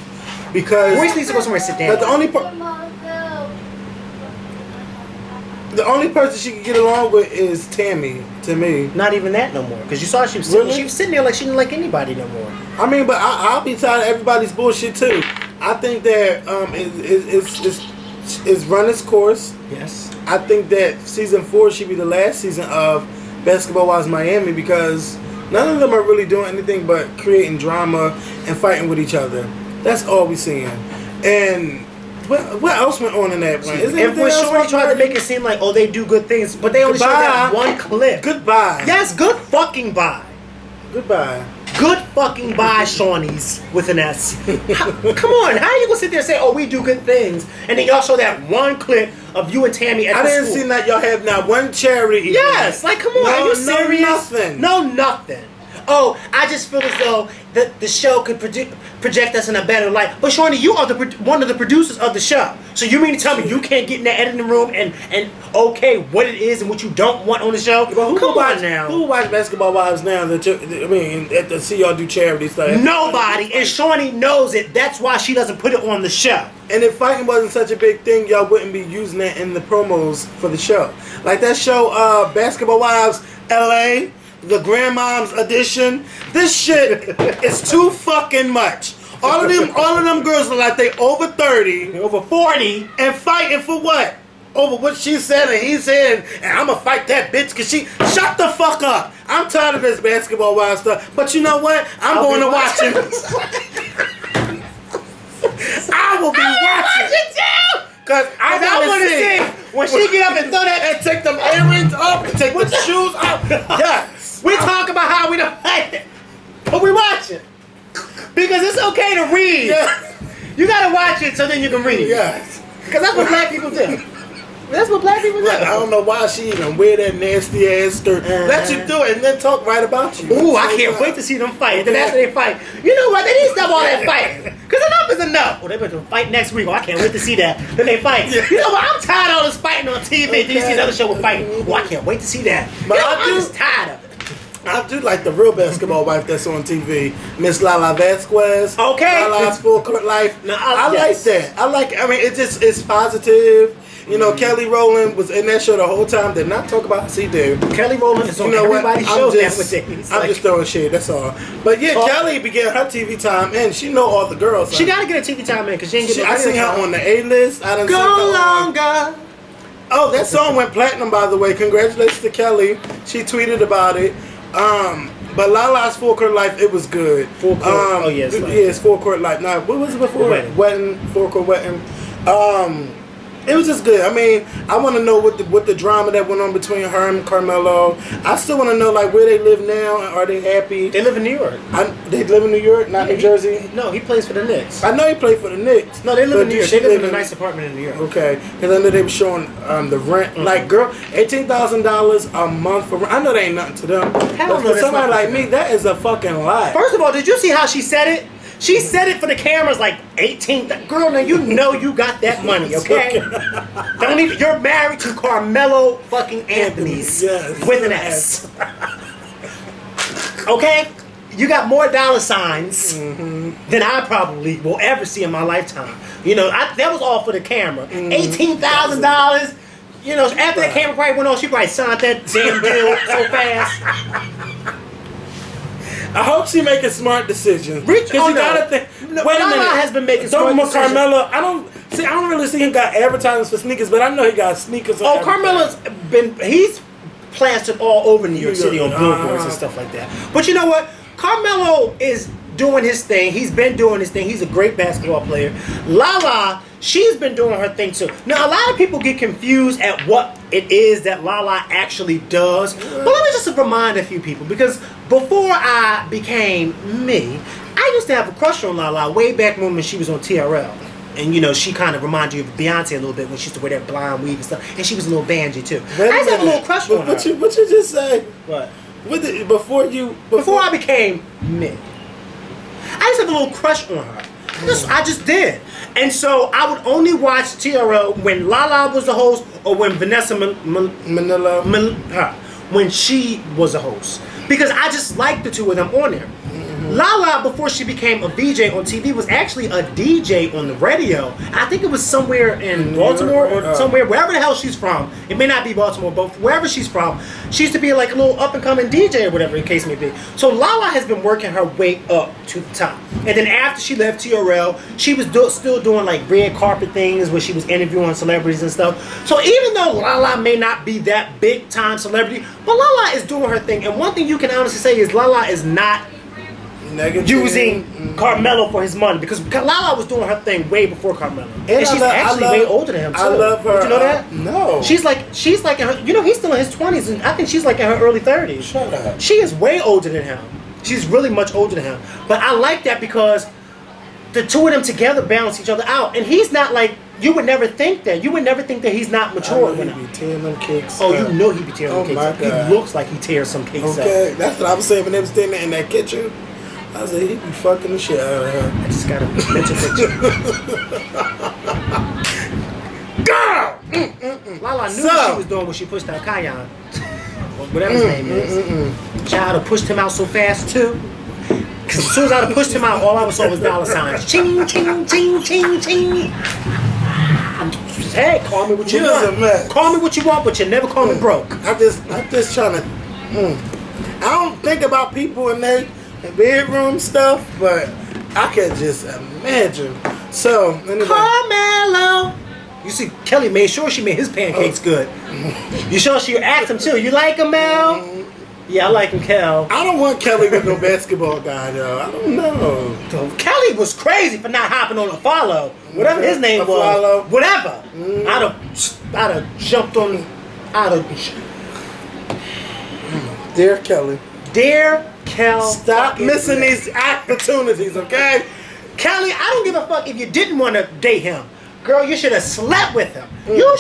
Because Royce needs to go somewhere and sit down. The only person she can get along with is Tammy, to me. Not even that no more. Because you saw she was sitting, she was sitting there like she didn't like anybody no more. I mean, but I'll be tired of everybody's bullshit too. I think that it's run its course. Yes. I think that season 4 should be the last season of Basketball Wives Miami, because none of them are really doing anything but creating drama and fighting with each other. That's all we're seeing. And what else went on in that one? And when Shorty tried to make it seem like, oh, they do good things, but they only showed that one clip. Goodbye. Yes, good fucking bye. Goodbye. Good fucking bye, Shawnees, with an S. Come on, how are you gonna sit there and say, oh, we do good things, and then y'all show that one clip of you and Tammy at the school? I didn't see that y'all have not one charity event. Yes, like, come on, are you serious? Nothing. No, nothing. Oh, I just feel as though the show could project us in a better light. But Shawnee, you are one of the producers of the show. So you mean to tell me you can't get in the editing room and okay what it is and what you don't want on the show? But Come on now. Who watch Basketball Wives now? At to see y'all do charity stuff. Nobody, and Shawnee knows it. That's why she doesn't put it on the show. And if fighting wasn't such a big thing, y'all wouldn't be using that in the promos for the show. Like that show, Basketball Wives LA. The Grandmom's edition. This shit is too fucking much. All of them girls look like they over 30, over 40, and fighting for what? Over what she said and he said, and I'ma fight that bitch because she. Shut the fuck up. I'm tired of this Basketball Wives stuff. But you know what? I'm going to watch it. I will be watching it too. Cause I want to see when she get up and throw that and take them earrings off and take the shoes off. Yes. We talk about how we don't like it, but we watch it because it's okay to read. Yeah. You gotta watch it so then you can read. Yes. Because that's what black people do. That's what black people do. Right. I don't know why she even wear that nasty ass skirt. Let you do it and then talk right about you. Ooh, I can't wait to see them fight. And then after they fight, you know what? They need to stop all that fighting. Because enough is enough. Well, they're going to fight next week. Oh, I can't wait to see that. Then they fight. You know what? I'm tired of all this fighting on TV. Then you see another show with fighting. Oh, I can't wait to see that. But I'm just tired of it. I do like the real basketball wife that's on TV, Miss LaLa Vasquez. Okay. LaLa's Full Court Life. No, I yes. like that. I mean, it's positive. You know, Kelly Rowland was in that show the whole time. Did not talk about C-Dub. Kelly Rowland is on You know what? everybody's I'm shows just, nowadays. I'm Like, just throwing shade. That's all. But yeah, Kelly began her TV time, and she know all the girls. she gotta get a TV time in because she ain't getting. I seen her on the A-list. I done Go seen her on. Longer. Oh, that song went platinum, by the way. Congratulations to Kelly. She tweeted about it. But LaLa's Full Court Life, it was good. Full Court. Oh, yes. It's Full Court Life. Now, what was it before? Wedding. Full Court Wedding. It was just good. I mean, I want to know what the drama that went on between her and Carmelo. I still want to know like where they live now. Are they happy? They live in New York. They live in New York, not New Jersey. No, he plays for the Knicks. I know he played for the Knicks. No, they live But in New York. she They live in a in- nice apartment in New York. Okay, because I know they were showing the rent. Like, girl, $18,000 a month for rent. I know that ain't nothing to them. Hell But no, for that's somebody not like to me, them. that is a fucking lie. First of all, did you see how she said it? She said it for the cameras like 18. Girl, now you know you got that money, okay? Don't even. You're married to Carmelo fucking Anthony's Yes. with an S. Okay? You got more dollar signs than I probably will ever see in my lifetime. You know, that was all for the camera. $18,000. You know, after that camera probably went on, she probably signed that damn deal so fast. I hope she making smart decisions. Because you gotta think. No, wait a LaLa minute. has been making Don't smart more decisions. Carmelo. I don't really see him got advertisements for sneakers, but I know he got sneakers. On Oh, everything. Carmelo's he's plastered all over New York City on billboards and stuff like that. But you know what? Carmelo is doing his thing. He's been doing his thing. He's a great basketball player. LaLa, she's been doing her thing too. Now, a lot of people get confused at what it is that LaLa actually does. But let me just remind a few people, because before I became me, I used to have a crush on LaLa way back when she was on TRL. And you know, she kind of reminded you of Beyonce a little bit when she used to wear that blonde weave and stuff. And she was a little banjo too. Wait I used to have a little minute. crush But on her. what you just say? What? Before I became me, I used to have a little crush on her. I just did. And so I would only watch TRL when LaLa was the host or when Vanessa Manila. when she was a host. Because I just liked the two of them on there. LaLa, before she became a VJ on TV, was actually a DJ on the radio. I think it was somewhere in Baltimore or somewhere, wherever the hell she's from. It may not be Baltimore, but wherever she's from, she used to be like a little up-and-coming DJ or whatever the case may be. So LaLa has been working her way up to the top. And then after she left TRL, she was still doing like red carpet things where she was interviewing celebrities and stuff. So even though LaLa may not be that big-time celebrity, but LaLa is doing her thing. And one thing you can honestly say is LaLa is not Negative. using Carmelo for his money, because LaLa was doing her thing way before Carmelo, and she's actually way older than him too. I love her. Did you know that? No. She's like in her, you know, he's still in his 20s, and I think she's like in her early 30s. Shut up. She is way older than him. She's really much older than him. But I like that because the two of them together balance each other out, and he's not like, you would never think that. You would never think that he's not mature. He be tearing them cakes. Oh, up. you know he be tearing Oh them my cakes up. God. He looks like he tears some cakes up. Okay, that's what I was saying when they was standing in that kitchen. I said, he be fucking the shit out of her. I just got a mental picture. Girl! LaLa knew what she was doing when she pushed out Kayan. Or whatever his name is. Child have pushed him out so fast too. Cause as soon as I pushed him out, all I saw was dollar signs. Ching, ching, ching, ching, ching. Hey, call me what you You're a want. mess. Call me what you want, but you never call me broke. I'm just trying to. I don't think about people in their bedroom stuff, but I can just imagine. So, anyway. Carmelo. You see, Kelly made sure she made his pancakes good. You sure she asked him too? You like him, Mel? Yeah, I like him, Kel. I don't want Kelly with no basketball guy, though. I don't know. Kelly was crazy for not hopping on a follow. Whatever his name A was. follow. Whatever. I'd have jumped on. Dear Kelly. Dear Kel. Stop missing these opportunities, okay? Kelly, I don't give a fuck if you didn't want to date him. Girl, you should have slept with him. You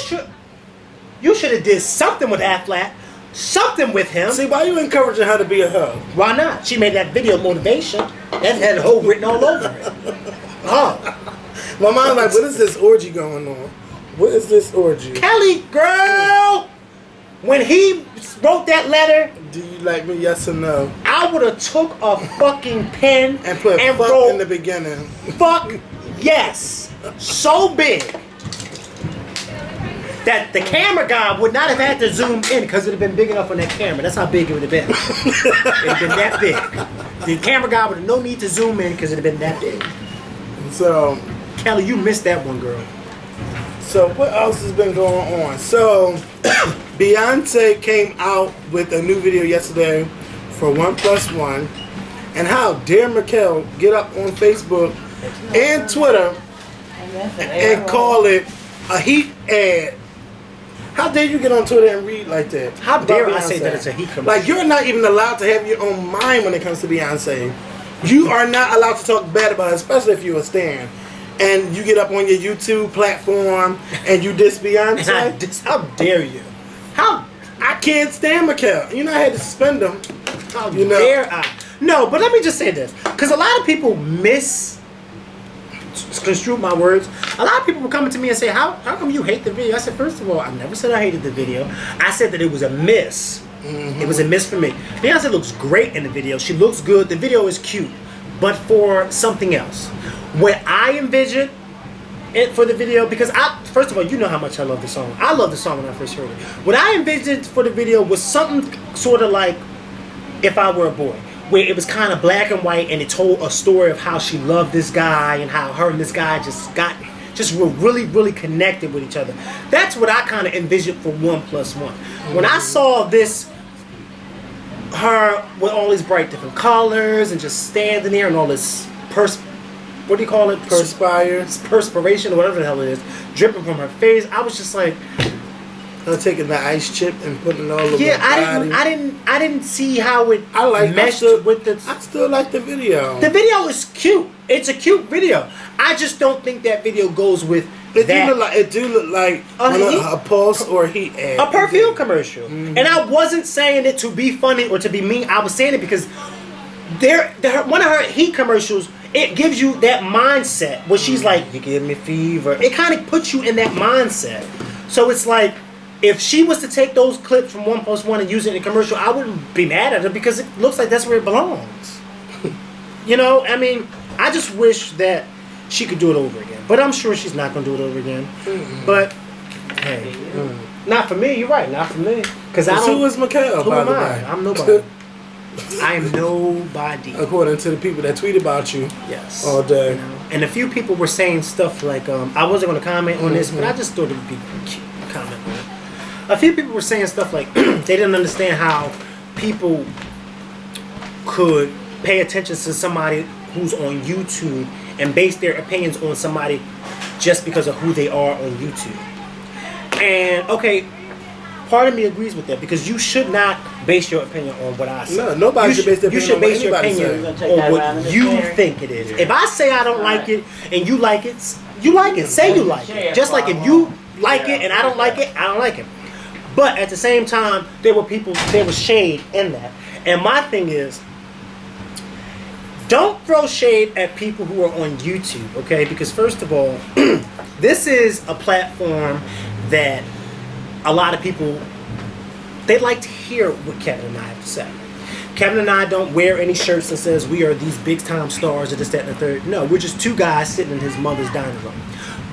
should have did something with Affleck. Something with him. See, why you encouraging her to be a hoe? Why not? She made that video motivation. That had a whole written all over it. Oh. My mom like, what is this orgy going on? What is this orgy? Kelly, girl! when he wrote that letter, Do you like me? Yes or no? I would have took a fucking pen And put fuck wrote in the beginning. fuck yes. So big that the camera guy would not have had to zoom in because it would have been big enough on that camera. That's how big it would have been. It would have been that big. The camera guy would have no need to zoom in because it would have been that big. So, Kelly, you missed that one, girl. so what else has been going on? So, Beyonce came out with a new video yesterday for 1+1. And how dare Makael get up on Facebook and Twitter and call it a heat ad? How dare you get on Twitter and read like that? How about dare I Beyonce? say that it's a heat commercial? Like, you're not even allowed to have your own mind when it comes to Beyonce. You are not allowed to talk bad about her, especially if you're a stan. And you get up on your YouTube platform and you diss Beyonce. How dare you? How I can't stand Makael. You know, I had to suspend him. How You know. dare I? No, but let me just say this. Because a lot of people misconstrue my words. A lot of people were coming to me and say, how come you hate the video? I said, first of all, I never said I hated the video. I said that it was a miss. Mm-hmm. It was a miss for me. Beyonce looks great in the video. She looks good. The video is cute. But for something else. What I envisioned it for the video, because first of all, you know how much I love the song. I love the song when I first heard it. What I envisioned for the video was something sort of like If I Were a Boy, where it was kind of black and white and it told a story of how she loved this guy and how her and this guy just were really, really connected with each other. That's what I kind of envisioned for 1+1. When I saw this, her with all these bright different colors and just standing there and all this what do you call it? Perspiration or whatever the hell it is, dripping from her face. I was just like, Her taking the ice chip and putting it all over yeah, her body. I didn't see how it meshed with the. I still like the video. The video is cute. It's a cute video. I just don't think that video goes with It do look like a Pulse or a Heat ad. a perfume commercial. Mm-hmm. And I wasn't saying it to be funny or to be mean. I was saying it because one of her Heat commercials, it gives you that mindset where she's like, you give me fever. It kind of puts you in that mindset. So it's like, if she was to take those clips from 1+1 and use it in a commercial, I wouldn't be mad at her because it looks like that's where it belongs. You know, I mean, I just wish that she could do it over again. But I'm sure she's not going to do it over again. Mm-hmm. But, hey, not for me. You're right, not for me. Because who is Makael, by the way? I'm nobody. I am nobody. According to the people that tweet about you, yes, all day. You know? And a few people were saying stuff like, I wasn't going to comment on this, but I just thought it would be cute to comment on it. A few people were saying stuff like they didn't understand how people could pay attention to somebody who's on YouTube and base their opinions on somebody just because of who they are on YouTube. And okay, part of me agrees with that because you should not base your opinion on what I say. No, nobody should base their opinion on what anybody says. You should base your opinion on what you think it is. If I say I don't like it and you like it, you like it. Say you like it. Just like if you like it and I don't like it, I don't like it. But at the same time, there was shade in that. And my thing is, don't throw shade at people who are on YouTube, okay? Because first of all, this is a platform that a lot of people, they like to hear what Kevin and I have to say. Kevin and I don't wear any shirts that says we are these big time stars or this, that, and the third. No, we're just two guys sitting in his mother's dining room.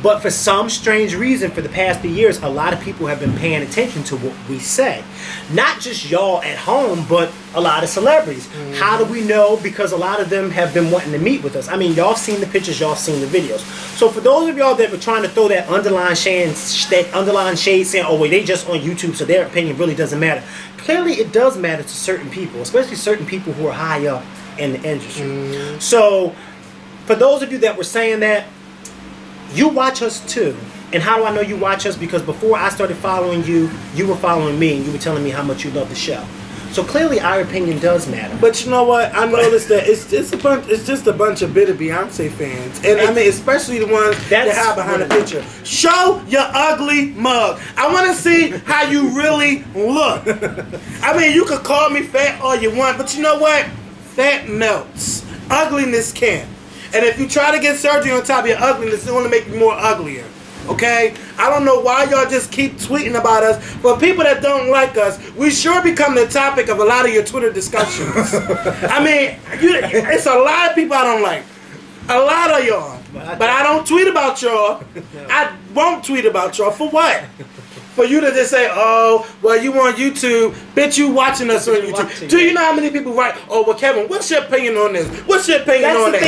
But for some strange reason, for the past few years, a lot of people have been paying attention to what we say. Not just y'all at home, but a lot of celebrities. Mm-hmm. How do we know? Because a lot of them have been wanting to meet with us. I mean, y'all seen the pictures, y'all seen the videos. So for those of y'all that were trying to throw that underlying shade saying, oh, well, they just on YouTube, so their opinion really doesn't matter. Clearly, it does matter to certain people, especially certain people who are high up in the industry. Mm-hmm. So for those of you that were saying that, you watch us too. And how do I know you watch us? Because before I started following you, you were following me and you were telling me how much you love the show. So clearly our opinion does matter. But you know what? I noticed that it's just a bunch of bitter Beyonce fans. And I mean, especially the ones that hide behind the picture. Show your ugly mug. I want to see how you really look. I mean, you could call me fat all you want, but you know what? Fat melts. Ugliness can't. And if you try to get surgery on top of your ugliness, it's going to make you more uglier. Okay? I don't know why y'all just keep tweeting about us. For people that don't like us, we sure become the topic of a lot of your Twitter discussions. I mean, it's a lot of people I don't like. A lot of y'all. But I don't tweet about y'all. I won't tweet about y'all. For what? For you to just say, oh, well, you on YouTube. Bitch, you watching us on YouTube. Do you know how many people write, oh, well, Kevin, what's your opinion on this? What's your opinion on that?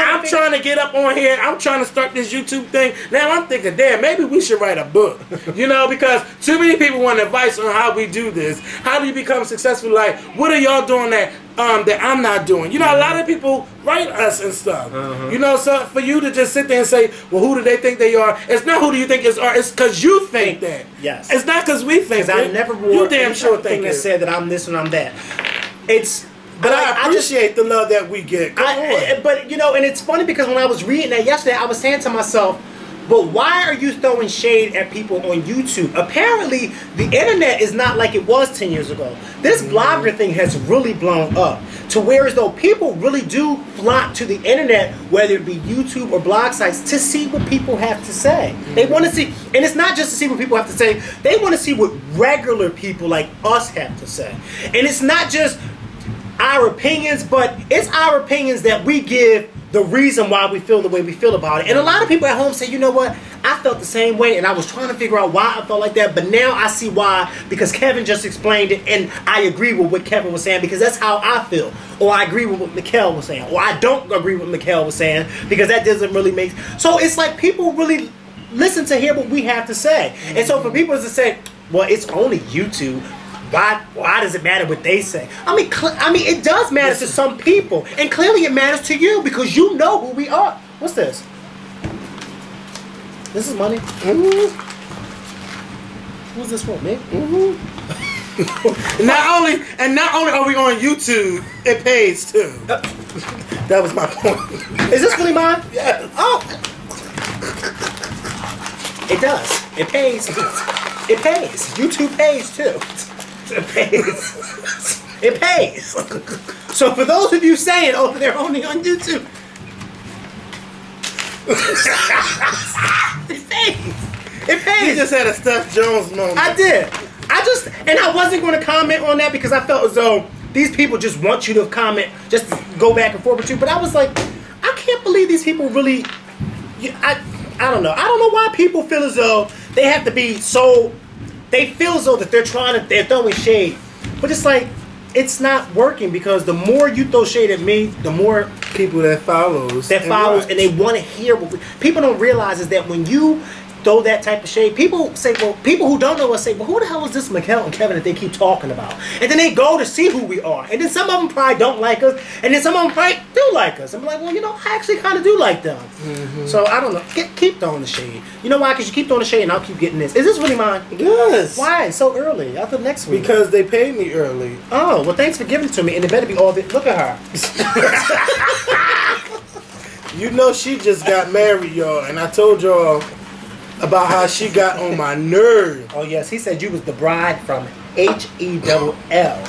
I'm trying to get up on here. I'm trying to start this YouTube thing. Now I'm thinking, damn, maybe we should write a book. You know, because too many people want advice on how we do this. How do you become successful? Like, what are y'all doing that I'm not doing? You know, a lot of people write us and stuff. You know, so for you to just sit there and say, well, who do they think they are? It's not who do you think is are. It's because you think that. Yes. It's not because we think that. I never wore you damn sure think that said that I'm this and I'm that. But I appreciate the love that we get. But, you know, and it's funny because when I was reading that yesterday, I was saying to myself, but why are you throwing shade at people on YouTube? Apparently, the internet is not like it was 10 years ago. This blogger thing has really blown up to where as though people really do flock to the internet, whether it be YouTube or blog sites, to see what people have to say. They want to see, and it's not just to see what people have to say, they want to see what regular people like us have to say. And it's not just our opinions, but it's our opinions that we give the reason why we feel the way we feel about it. And a lot of people at home say, you know what, I felt the same way and I was trying to figure out why I felt like that, but now I see why, because Kevin just explained it and I agree with what Kevin was saying because that's how I feel. Or I agree with what Makael was saying. Or I don't agree with what Makael was saying because that doesn't really make sense. So it's like people really listen to hear what we have to say. And so for people to say, well, it's only YouTube, why does it matter what they say? I mean, it does matter to some people, and clearly it matters to you because you know who we are. What's this? This is money. Who's this for, me? Not only are we on YouTube, it pays too. That was my point. Is this really mine? Yes. Oh, it does. It pays. It pays. YouTube pays too. It pays. It pays. So for those of you saying, oh, they're only on YouTube. It pays. It pays. You just had a Steph Jones moment. I did. And I wasn't going to comment on that because I felt as though these people just want you to comment, just to go back and forth with you. But I was like, I can't believe these people really. I don't know. I don't know why people feel as though they have to be so. They feel as though that they're throwing shade, but it's like it's not working because the more you throw shade at me, the more people that follows and they want to hear what people don't realize is that when you throw that type of shade, people say, well, people who don't know us say, well, who the hell is this Makael and Kevin that they keep talking about? And then they go to see who we are, and then some of them probably don't like us, and then some of them probably do like us. I'm like, well, you know, I actually kind of do like them. So I don't know. Keep throwing the shade. You know why? Because you keep throwing the shade, and I'll keep getting this. Is this really mine? Yes. Why so early? I thought next week. Because they paid me early. Oh, well, thanks for giving it to me, and it better be all of it. Look at her. You know she just got married, y'all, and I told y'all about how she got on my nerve. Oh yes, he said you was the bride from H-E-L-L.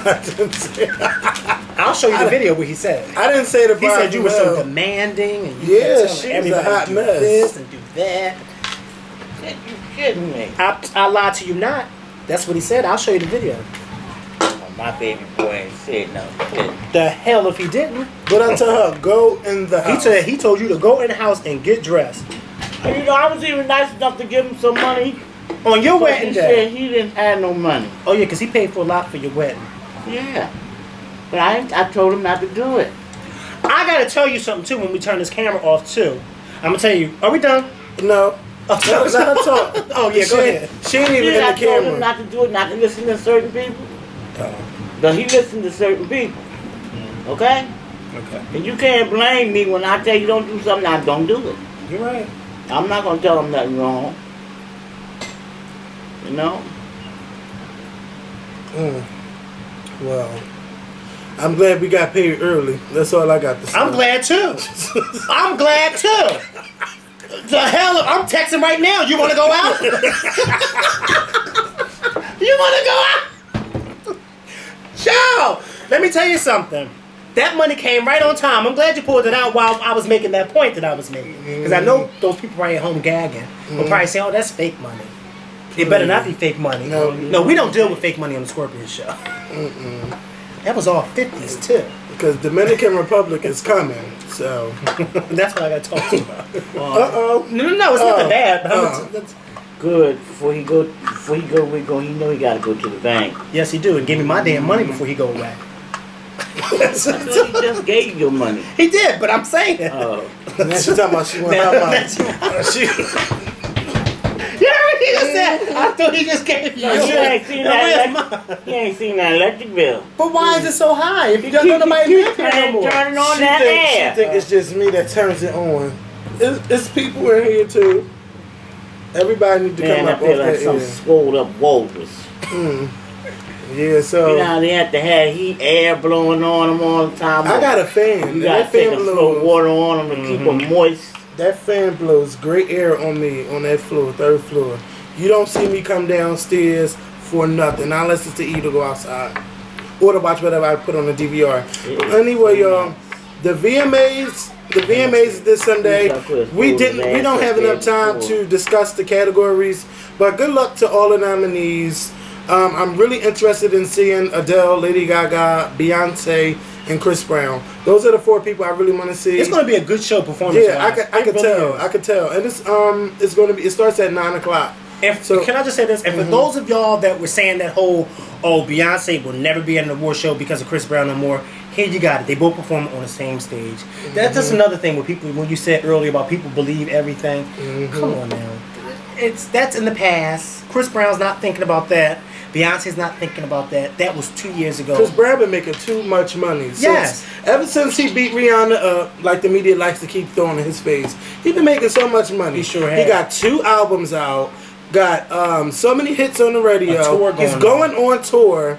I didn't say I'll show you the video where he said it. I didn't say the bride. He said you were so from demanding and you yeah, kept she telling was a everybody hot to do mess. this and do that. You kidding me? I lied to you not. That's what he said. I'll show you the video. Well, my baby boy ain't said nothing. The hell if he didn't. But I tell her, go in the house. He told you to go in the house and get dressed. And you know, I was even nice enough to give him some money. On your But wedding he day. said he didn't have no money. Oh yeah, because he paid for a lot for your wedding. Yeah. But I told him not to do it. I gotta tell you something too when we turn this camera off too. I'm gonna tell you, are we done? No. Let her talk. Oh yeah, go ahead. She ain't even in I the told him camera. not to do it, not to listen to certain people. But he listened to certain people. Okay? Okay. And you can't blame me when I tell you don't do something, I don't do it. You're right. I'm not gonna tell him nothing wrong. You know? Well, I'm glad we got paid early. That's all I got to say. I'm glad too. I'm glad too. The hell, I'm texting right now. You want to go out? You want to go out? Ciao. Let me tell you something. That money came right on time. I'm glad you pulled it out while I was making that point that I was making. Because I know those people right at home gagging will probably say, oh, that's fake money. It better not be fake money. No, we don't deal with fake money on the Scorpion Show. That was all 50s, too. Because Dominican Republic is coming, so. That's what I got to talk to you about. Uh-oh. No, it's nothing bad. But Good. Before he go, he know he gotta go to the bank. yes, he do. And give me my damn money before he go away. So he just gave you money. He did, but I'm saying it. Oh. Now she's talking about she want her money. He just said, I thought he just gave you. You ain't seen that. You ain't seen that electric bill. But why is it so high? If you don't know nobody live here no more. Turning on She that air. think it's just me that turns it on. It's people in here too. Everybody need to come Man, I up feel off like that some air. swole up walrus. Yeah, so You know, they have to have heat air blowing on them all the time. I got a fan. You and gotta that take fan a throw blows. water on them to keep them moist. That fan blows great air on me on that floor, 3rd floor. You don't see me come downstairs for nothing, unless it's to eat or go outside, or to watch whatever I put on the DVR. Anyway, y'all, the VMAs this Sunday. We don't have enough time to discuss the categories, but good luck to all the nominees. I'm really interested in seeing Adele, Lady Gaga, Beyonce, and Chris Brown. Those are the 4 people I really want to see. It's going to be a good show performance. Yeah, I could tell, and it's going to be. It starts at 9:00. Can I just say this? And for those of y'all that were saying that whole, Beyonce will never be at an award show because of Chris Brown no more, here you got it. They both perform on the same stage. That's just another thing with people, when you said earlier about people believe everything. Come on now. That's in the past. Chris Brown's not thinking about that. Beyonce's not thinking about that. That was 2 years ago. Chris Brown been making too much money. Ever since he beat Rihanna up, like the media likes to keep throwing in his face, he been making so much money. He sure has. He got 2 albums out. Got so many hits on the radio. He's going on tour.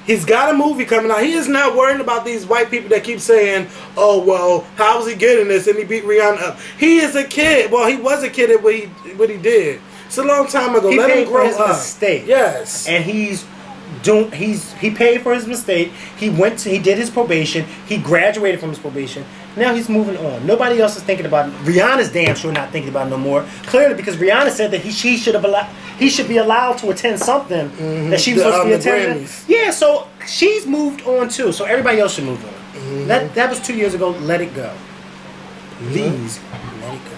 He's got a movie coming out. He is not worrying about these white people that keep saying, "Oh well, how was he getting this?" And he beat Rihanna up. He is a kid. Well, he was a kid at what he did. It's a long time ago. Let him grow up. Mistake. Yes. And he paid for his mistake. He did his probation. He graduated from his probation. Now he's moving on. Nobody else is thinking about it. Rihanna's damn sure not thinking about it no more. Clearly, because Rihanna said that he should be allowed to attend something that she was supposed to be attending. Yeah, so she's moved on too. So everybody else should move on. That was 2 years ago. Let it go. Please, let it go.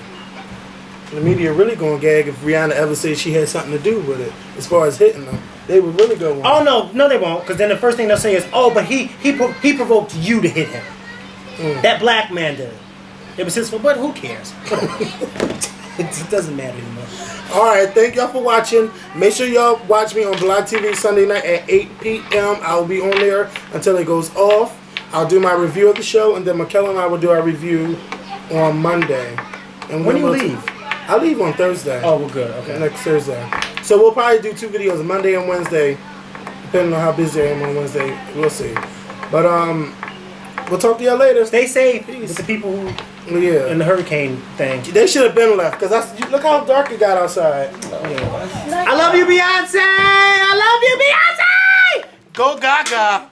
The media really gonna gag if Rihanna ever says she had something to do with it, as far as hitting them. They would really go on. Oh no, they won't. Because then the first thing they'll say is, "Oh, but he provoked you to hit him." That black man did it. It was his fault, but who cares? It doesn't matter anymore. Alright, thank y'all for watching. Make sure y'all watch me on Blog TV Sunday night at 8 p.m. I will be on there until it goes off. I'll do my review of the show, and then Makael and I will do our review on Monday. And when do you leave? I leave on Thursday. Oh, we're good. Okay. Next Thursday. So we'll probably do 2 videos, Monday and Wednesday, depending on how busy I am on Wednesday. We'll see. But we'll talk to y'all later. Stay safe with the people who in the hurricane thing. They should have been left, because look how dark it got outside. I love you, Beyonce! I love you, Beyonce! Go Gaga!